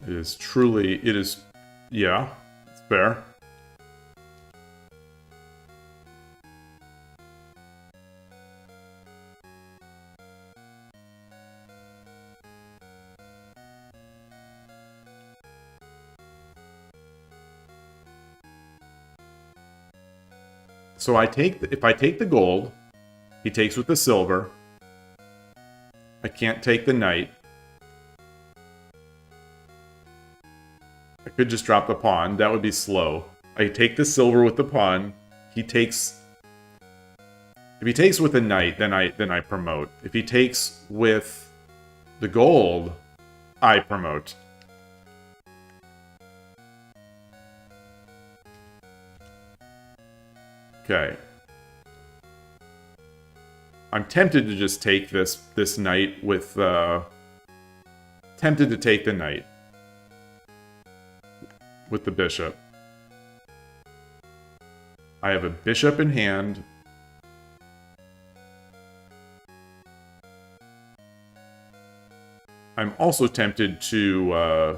It is truly, it is, yeah, it's fair. So if I take the gold, he takes with the silver. I can't take the knight. I could just drop the pawn. That would be slow. I take the silver with the pawn. He takes. If he takes with the knight, then I promote. If he takes with the gold, I promote. Okay. I'm tempted to just take this knight with tempted to take the knight with the bishop. I have a bishop in hand. I'm also tempted to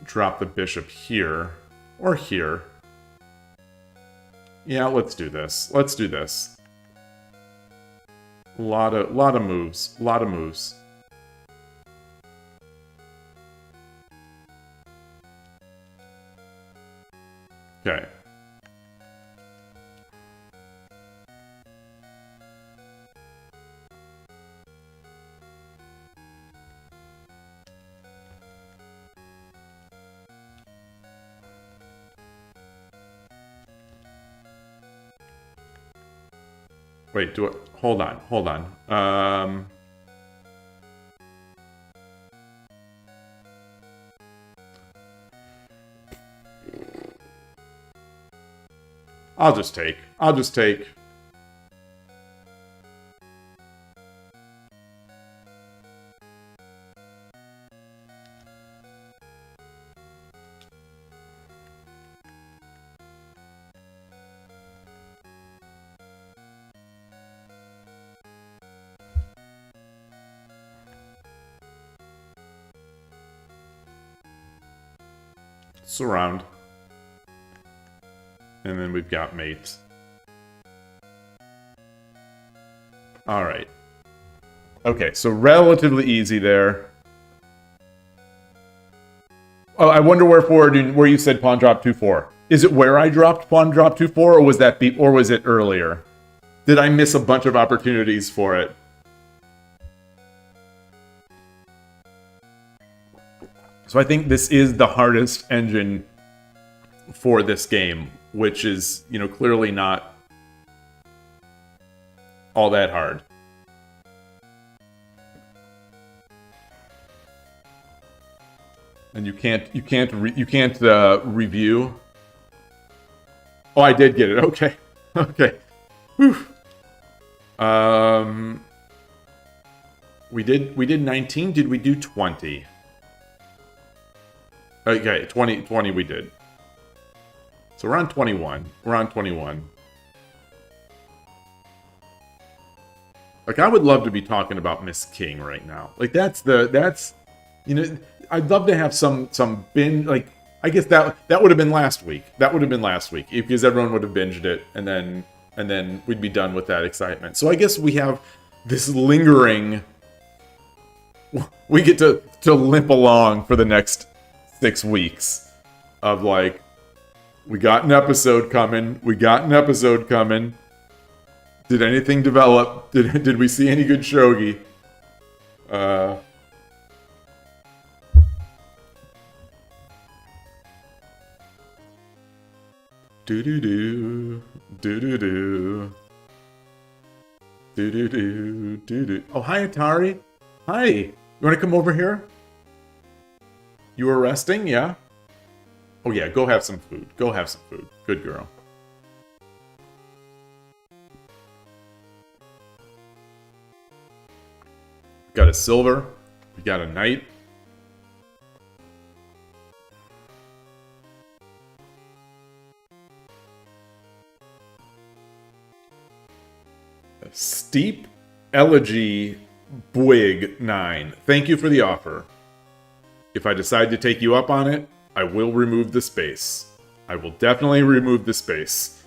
drop the bishop here or here. Yeah, let's do this. Let's do this. Lot of moves. Lot of moves. Okay. Wait, hold on. I'll just take. Surround. And then we've got mates. Alright. Okay, so relatively easy there. Oh, I wonder where you said pawn drop 2-4. Is it where I dropped pawn drop 2-4, or was that or was it earlier? Did I miss a bunch of opportunities for it? So I think this is the hardest engine for this game, which is, you know, clearly not all that hard. And you can't review. Oh, I did get it. Okay. Okay. Whew. We did 19. Did we do 20? Okay, 20 we did. So we're on 21. We're on 21. Like, I would love to be talking about Miss King right now. Like, that's you know, I'd love to have some bin, like, I guess that would have been last week. That would have been last week because everyone would have binged it, and then we'd be done with that excitement. So I guess we have this lingering. We get to limp along for the next 6 weeks of like, we got an episode coming. We got an episode coming. Did anything develop? Did we see any good shogi? Do-do-do. Do-do-do. Do-do-do. Do-do. Oh, hi, Atari. Hi. You want to come over here? You were resting? Yeah? Oh, yeah. Go have some food. Go have some food. Good girl. Got a silver. We got a knight. Steep Elegy Boig 9. Thank you for the offer. If I decide to take you up on it, I will remove the space. I will definitely remove the space.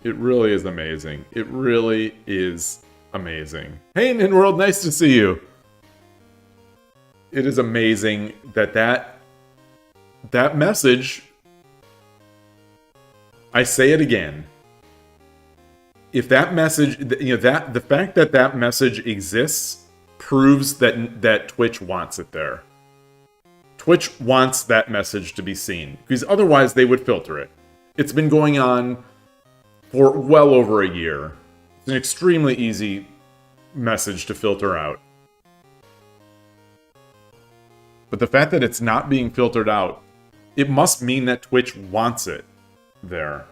It really is amazing. It really is amazing. Hey, NinWorld, nice to see you. It is amazing that message, I say it again. If that message, the fact that message exists proves that Twitch wants it there. Twitch wants that message to be seen, because otherwise they would filter it. It's been going on for well over a year. It's an extremely easy message to filter out. But the fact that it's not being filtered out, it must mean that Twitch wants it there.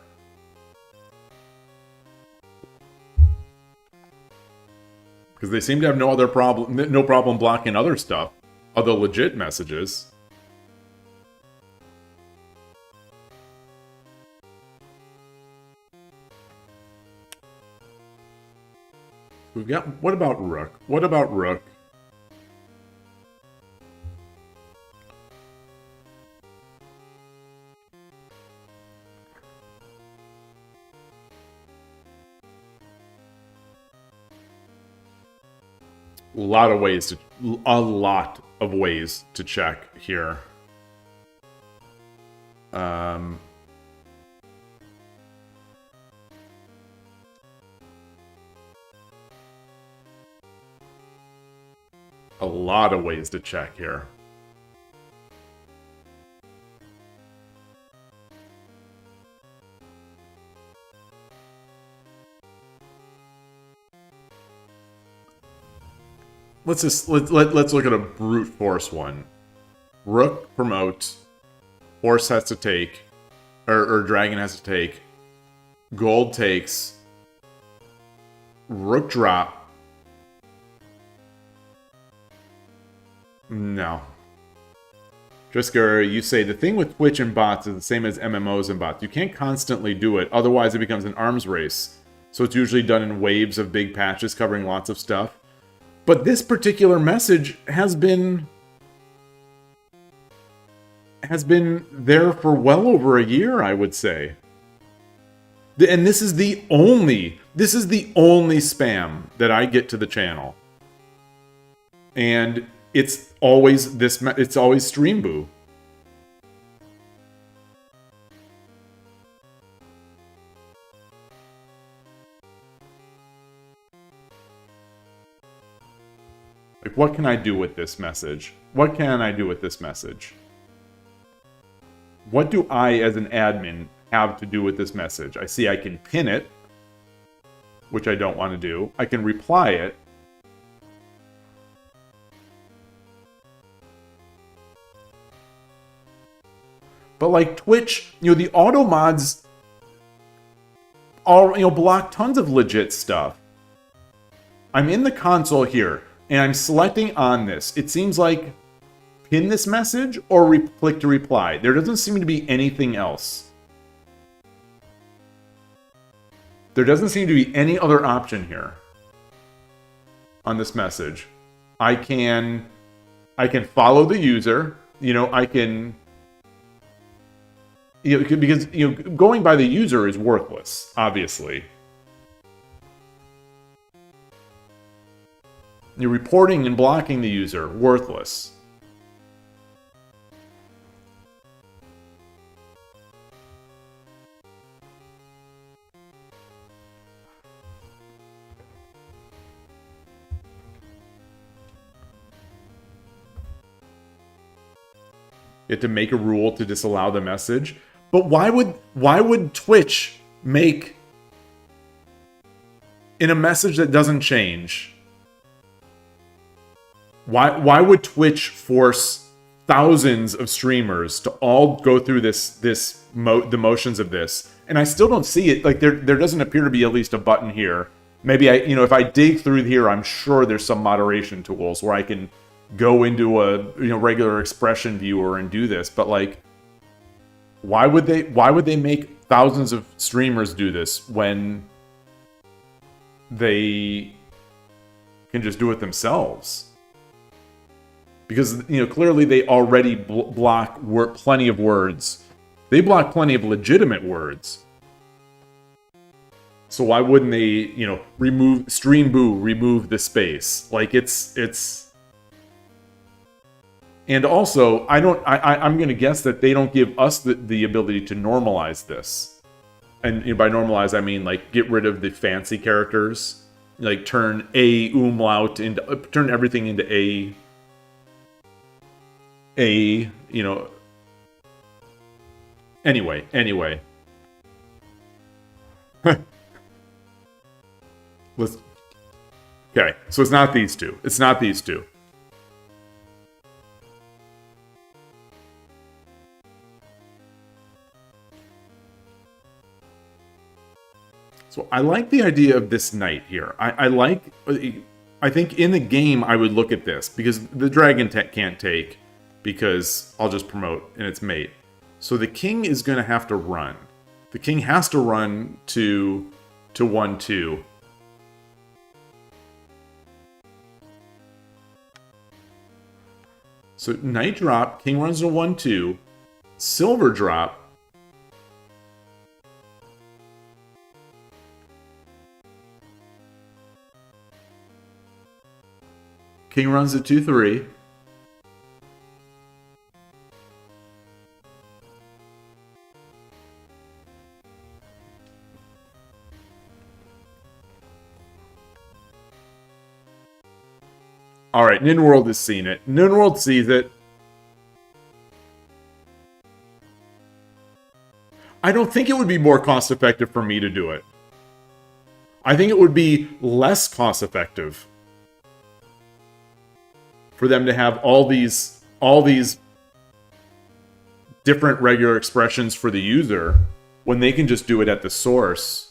Because they seem to have no problem blocking other stuff, other legit messages. We've got, what about Rook? What about Rook? A lot of ways to check here. A lot of ways to check here. Let's look at a brute force one. Rook promotes. Horse has to take, or dragon has to take. Gold takes. Rook drop. No. Trisker, you say the thing with Twitch and bots is the same as MMOs and bots. You can't constantly do it, otherwise it becomes an arms race. So it's usually done in waves of big patches covering lots of stuff. But this particular message has been there for well over a year, I would say. And this is the only spam that I get to the channel. And it's always Stream Boo. Like, what can I do with this message? What can I do with this message? What do I, as an admin, have to do with this message? I see I can pin it, which I don't want to do. I can reply it. But like Twitch, the auto mods all, block tons of legit stuff. I'm in the console here, and I'm selecting on this. It seems like pin this message or click to reply. There doesn't seem to be anything else. There doesn't seem to be any other option here. on this message. I can follow the user. You know, I can, you know, because, you know, going by the user is worthless, obviously. You're reporting and blocking the user, worthless. You have to make a rule to disallow the message. But why would Twitch make, in a message that doesn't change, why would Twitch force thousands of streamers to all go through the motions of this? And I still don't see it. Like, there doesn't appear to be at least a button here. Maybe if I dig through here, I'm sure there's some moderation tools where I can go into a regular expression viewer and do this. But like, why would they make thousands of streamers do this when they can just do it themselves? Because clearly they already block plenty of words. They block plenty of legitimate words. So why wouldn't they remove remove the space? Like, it's. And also, I'm going to guess that they don't give us the ability to normalize this. And by normalize, I mean, like, get rid of the fancy characters. Like, turn a umlaut into... turn everything into a... Anyway. Let's... Okay, so it's not these two. It's not these two. So I like the idea of this knight here. I think in the game I would look at this, because the dragon can't take, because I'll just promote and it's mate. So the king is going to have to run. The king has to run to 1-2. So knight drop, king runs to 1-2, silver drop. King runs to 2-3. Alright, NinWorld has seen it. NinWorld sees it. I don't think it would be more cost effective for me to do it. I think it would be less cost effective for them to have all these different regular expressions for the user when they can just do it at the source.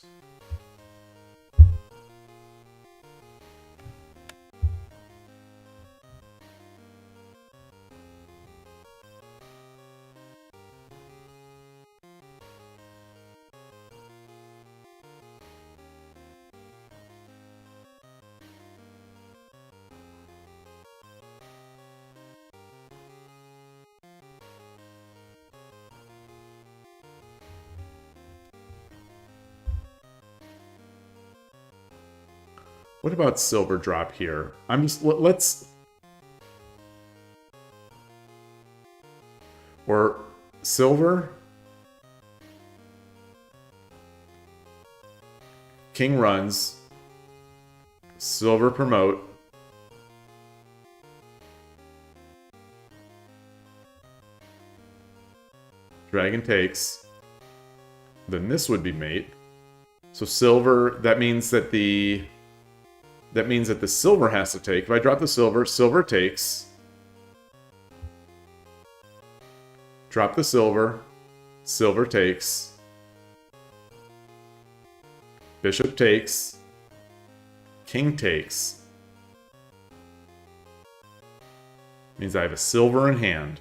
What about silver drop here? Let's... Or silver? King runs. Silver promote. Dragon takes. Then this would be mate. So silver, that means that the silver has to take. If I drop the silver, silver takes. Drop the silver, silver takes. Bishop takes. King takes. Means I have a silver in hand.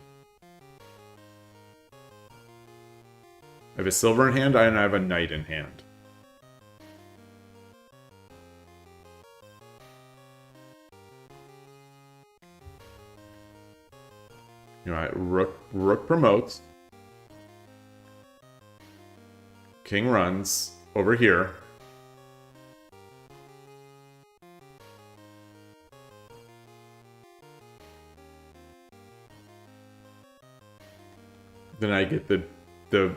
I have a silver in hand, and I have a knight in hand. All right, rook promotes. King runs over here. Then I get the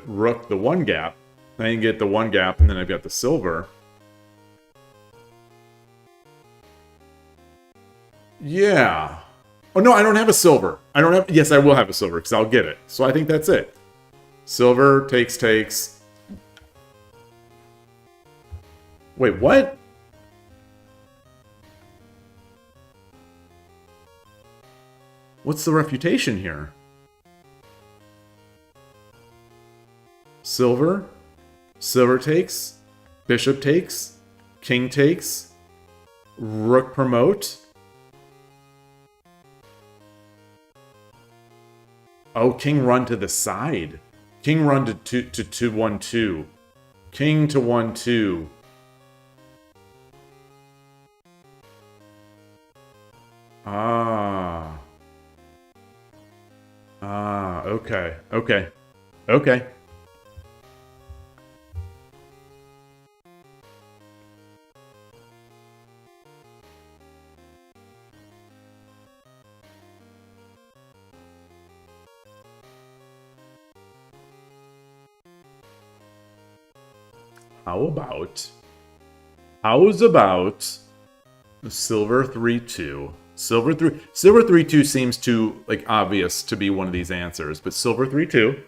rook, the one gap. Then I get the one gap, and then I've got the silver. Yeah. Oh, no, I don't have a silver. I don't have... Yes, I will have a silver, because I'll get it. So I think that's it. Silver, takes. Wait, what? What's the refutation here? Silver. Silver takes. Bishop takes. King takes. Rook promote. Oh, king run to the side. King run to 1-2. King to 1-2. Okay. How's about silver 3-2? Silver 3-2 seems too like obvious to be one of these answers, but silver 3-2.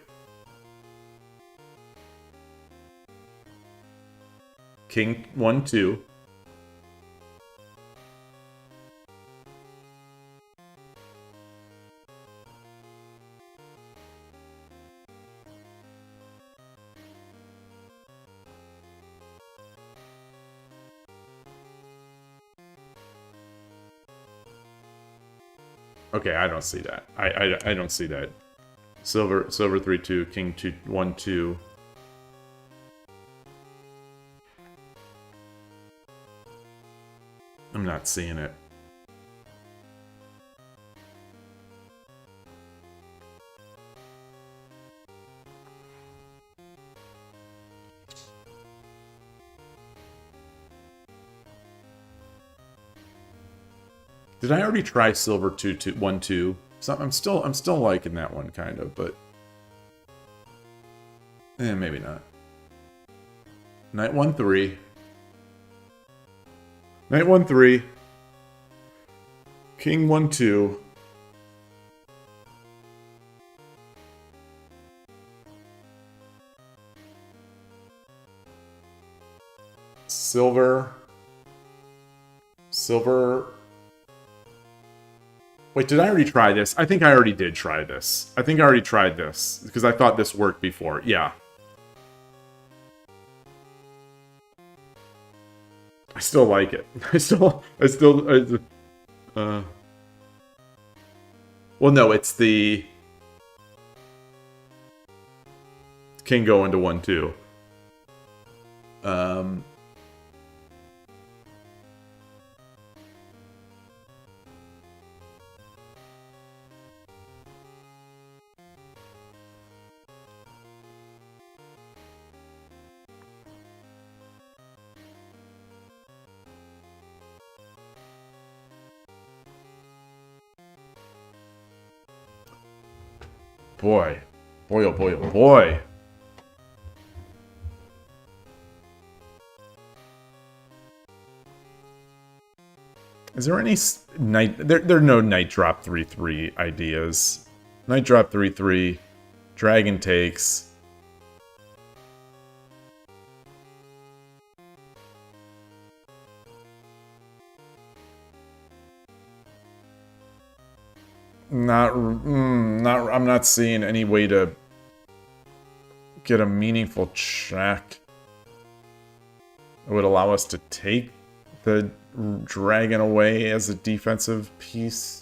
King 1-2. Okay, I don't see that. I don't see that. Silver 3-2, king 1-2. I'm not seeing it. Did I already try silver 1-2? So I'm still liking that one kind of, but maybe not. Knight 1-3. Knight 1-3. King 1-2. Silver. Wait, did I already try this? I think I already did try this. I think I already tried this because I thought this worked before. Yeah. I still like it. Well, no, it's the king going to 1-2. Boy. Boy, oh boy, oh boy. Is there any knight... There are no knight drop 3-3 ideas. Knight drop 3-3. Dragon takes. I'm not seeing any way to get a meaningful check that would allow us to take the dragon away as a defensive piece.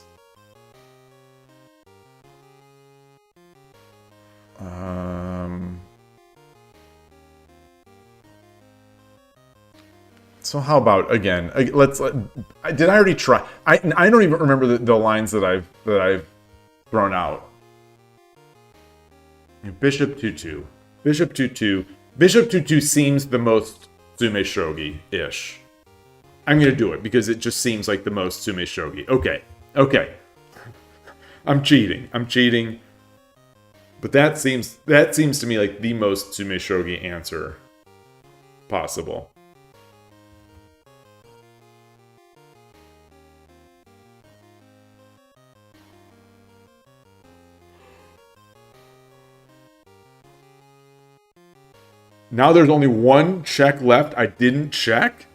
So how about again? Did I already try? I don't even remember the lines that I've thrown out. Bishop 2-2. Bishop 2-2. Bishop 2-2 seems the most Tsumeshogi-ish. I'm going to do it because it just seems like the most Tsumeshogi. Okay. Okay. I'm cheating. I'm cheating. But that seems to me like the most Tsumeshogi answer possible. Now there's only one check left I didn't check.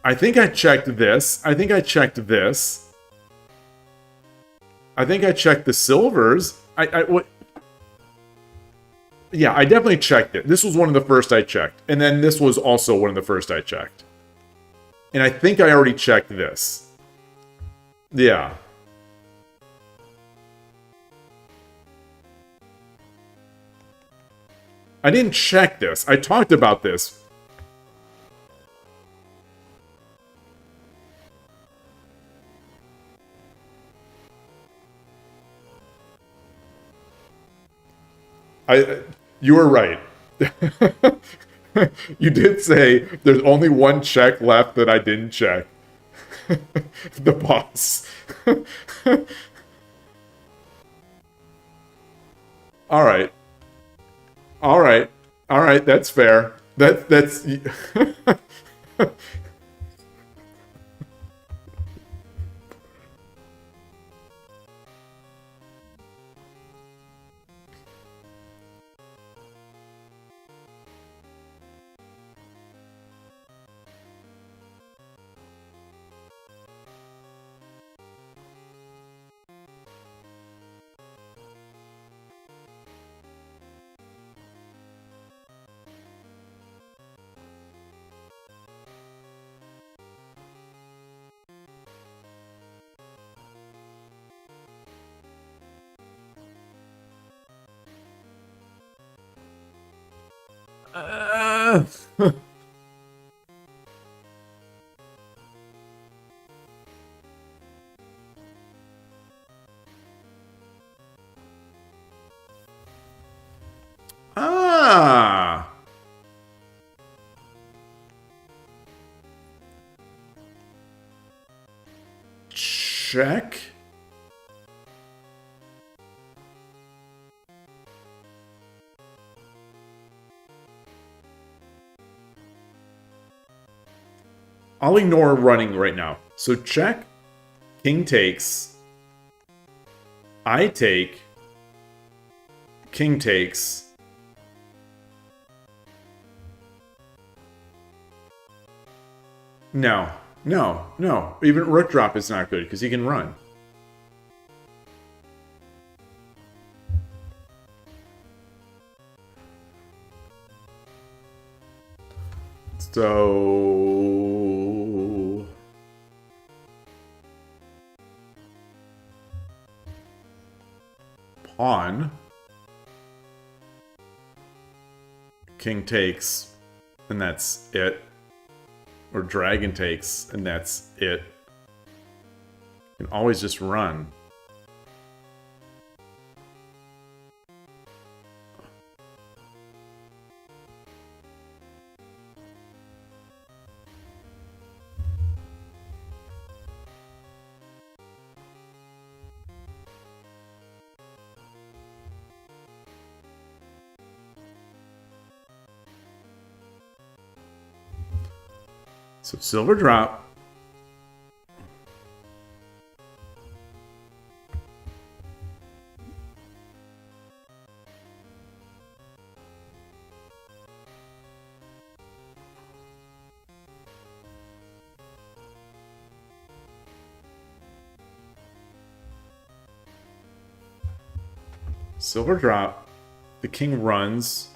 I think I checked this. I think I checked this. I think I checked the silvers. What? Yeah, I definitely checked it. This was one of the first I checked. And then this was also one of the first I checked. And I think I already checked this. Yeah. I didn't check this. I talked about this. You were right. You did say there's only one check left that I didn't check. The boss. All right. All right. All right, that's fair. That's Ah. Check. I'll ignore running right now. So check. King takes. I take. King takes. No. No. No. Even rook drop is not good because he can run. So pawn. King takes, and that's it. Or dragon takes, and that's it. You can always just run. So silver drop. Silver drop. The king runs.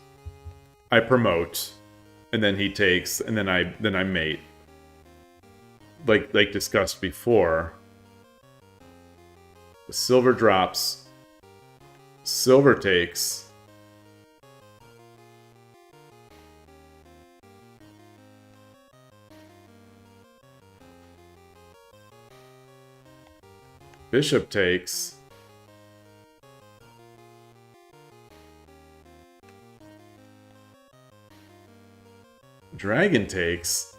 I promote, and then he takes, and then I mate. Like discussed before. The silver drops. Silver takes. Bishop takes. Dragon takes.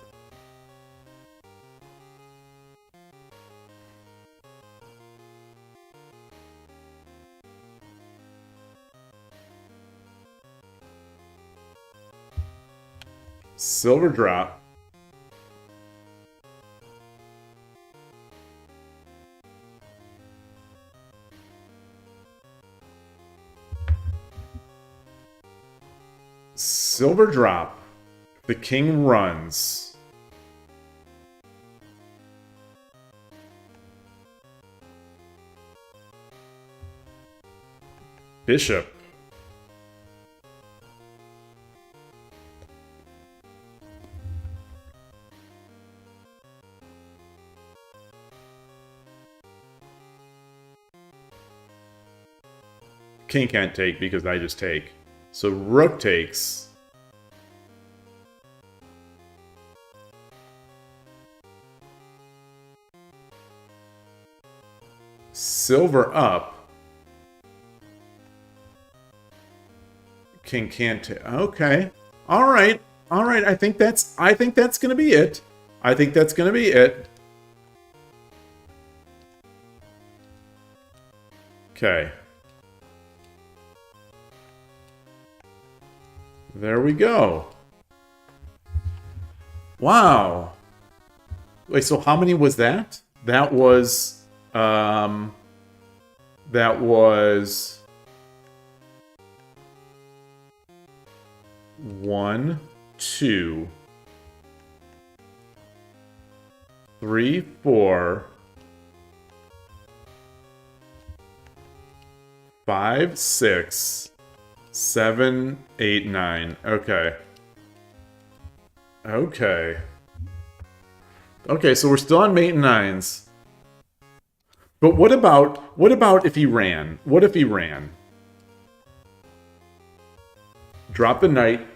Silver drop. Silver drop. The king runs. Bishop. King can't take because I just take. So rook takes. Silver up. King can't take. Okay. All right. All right. I think that's going to be it. I think that's going to be it. Okay. There we go. Wow. Wait, so how many was that? That was 1, 2, 3, 4, 5, 6, 7, 8, 9. Okay. Okay. Okay, so we're still on mate and nines. But what about if he ran? What if he ran? Drop the knight.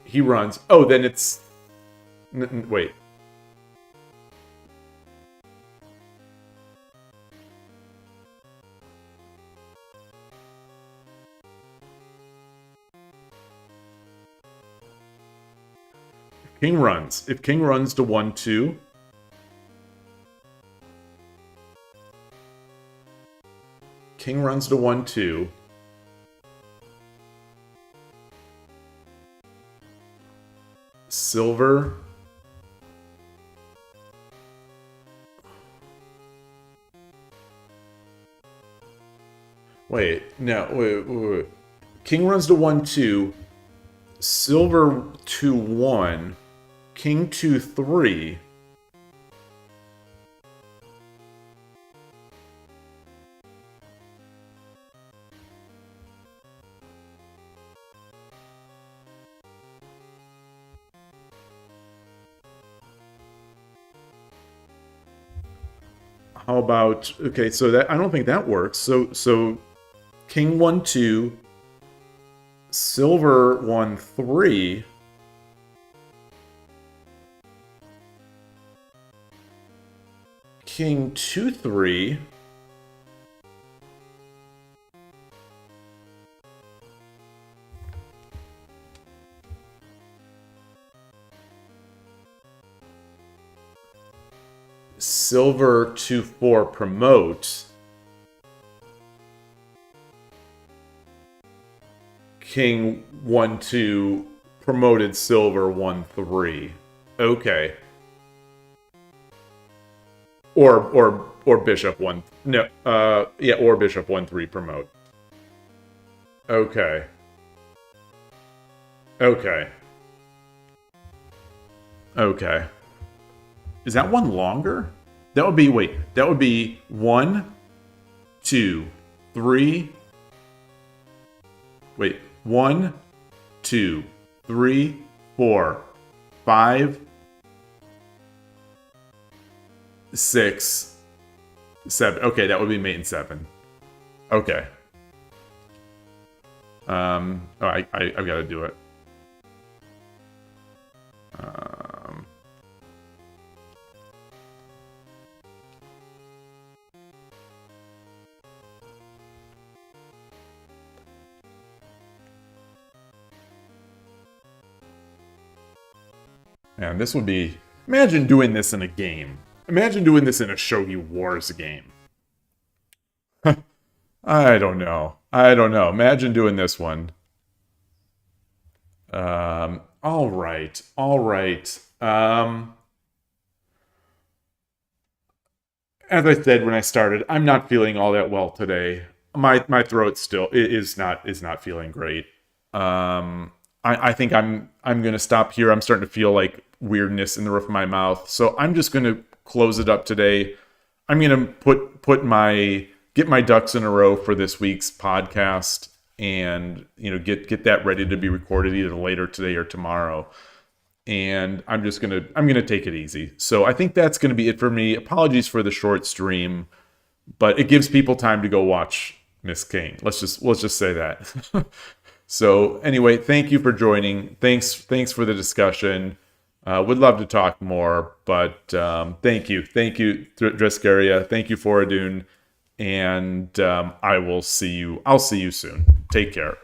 He runs. Oh, then it's... wait. King runs. If king runs to 1, 2... King runs to 1, 2. Silver. Wait, no, wait. King runs to 1, 2. Silver to 1. King to 3. How about, okay, so that I don't think that works. So king 1, 2, silver 1, 3. King 2, 3. Silver 2, 4 promote. King 1, 2 promoted silver 1, 3. Okay. Or bishop 1. No, yeah, or bishop 1, 3 promote. Okay. Okay. Okay. Is that one longer? That would be, wait, that would be 1, 2, 3. Wait, 1, 2, 3, 4, 5, 6, 7. Okay, that would be mate and 7. Okay. Oh, I've got to do it. Man, this would be... Imagine doing this in a game. Imagine doing this in a Shogi Wars game. I don't know. Imagine doing this one. All right. As I said when I started, I'm not feeling all that well today. My throat still is not feeling great. I think I'm gonna stop here. I'm starting to feel like weirdness in the roof of my mouth, so I'm just gonna close it up today. I'm gonna get my ducks in a row for this week's podcast, and get that ready to be recorded either later today or tomorrow. And I'm gonna take it easy. So I think that's gonna be it for me. Apologies for the short stream, but it gives people time to go watch Miss King. Let's just say that. So anyway, thank you for joining. Thanks for the discussion. Would love to talk more, but thank you, Drescaria. Thank you, Foradun, and I'll see you soon. Take care.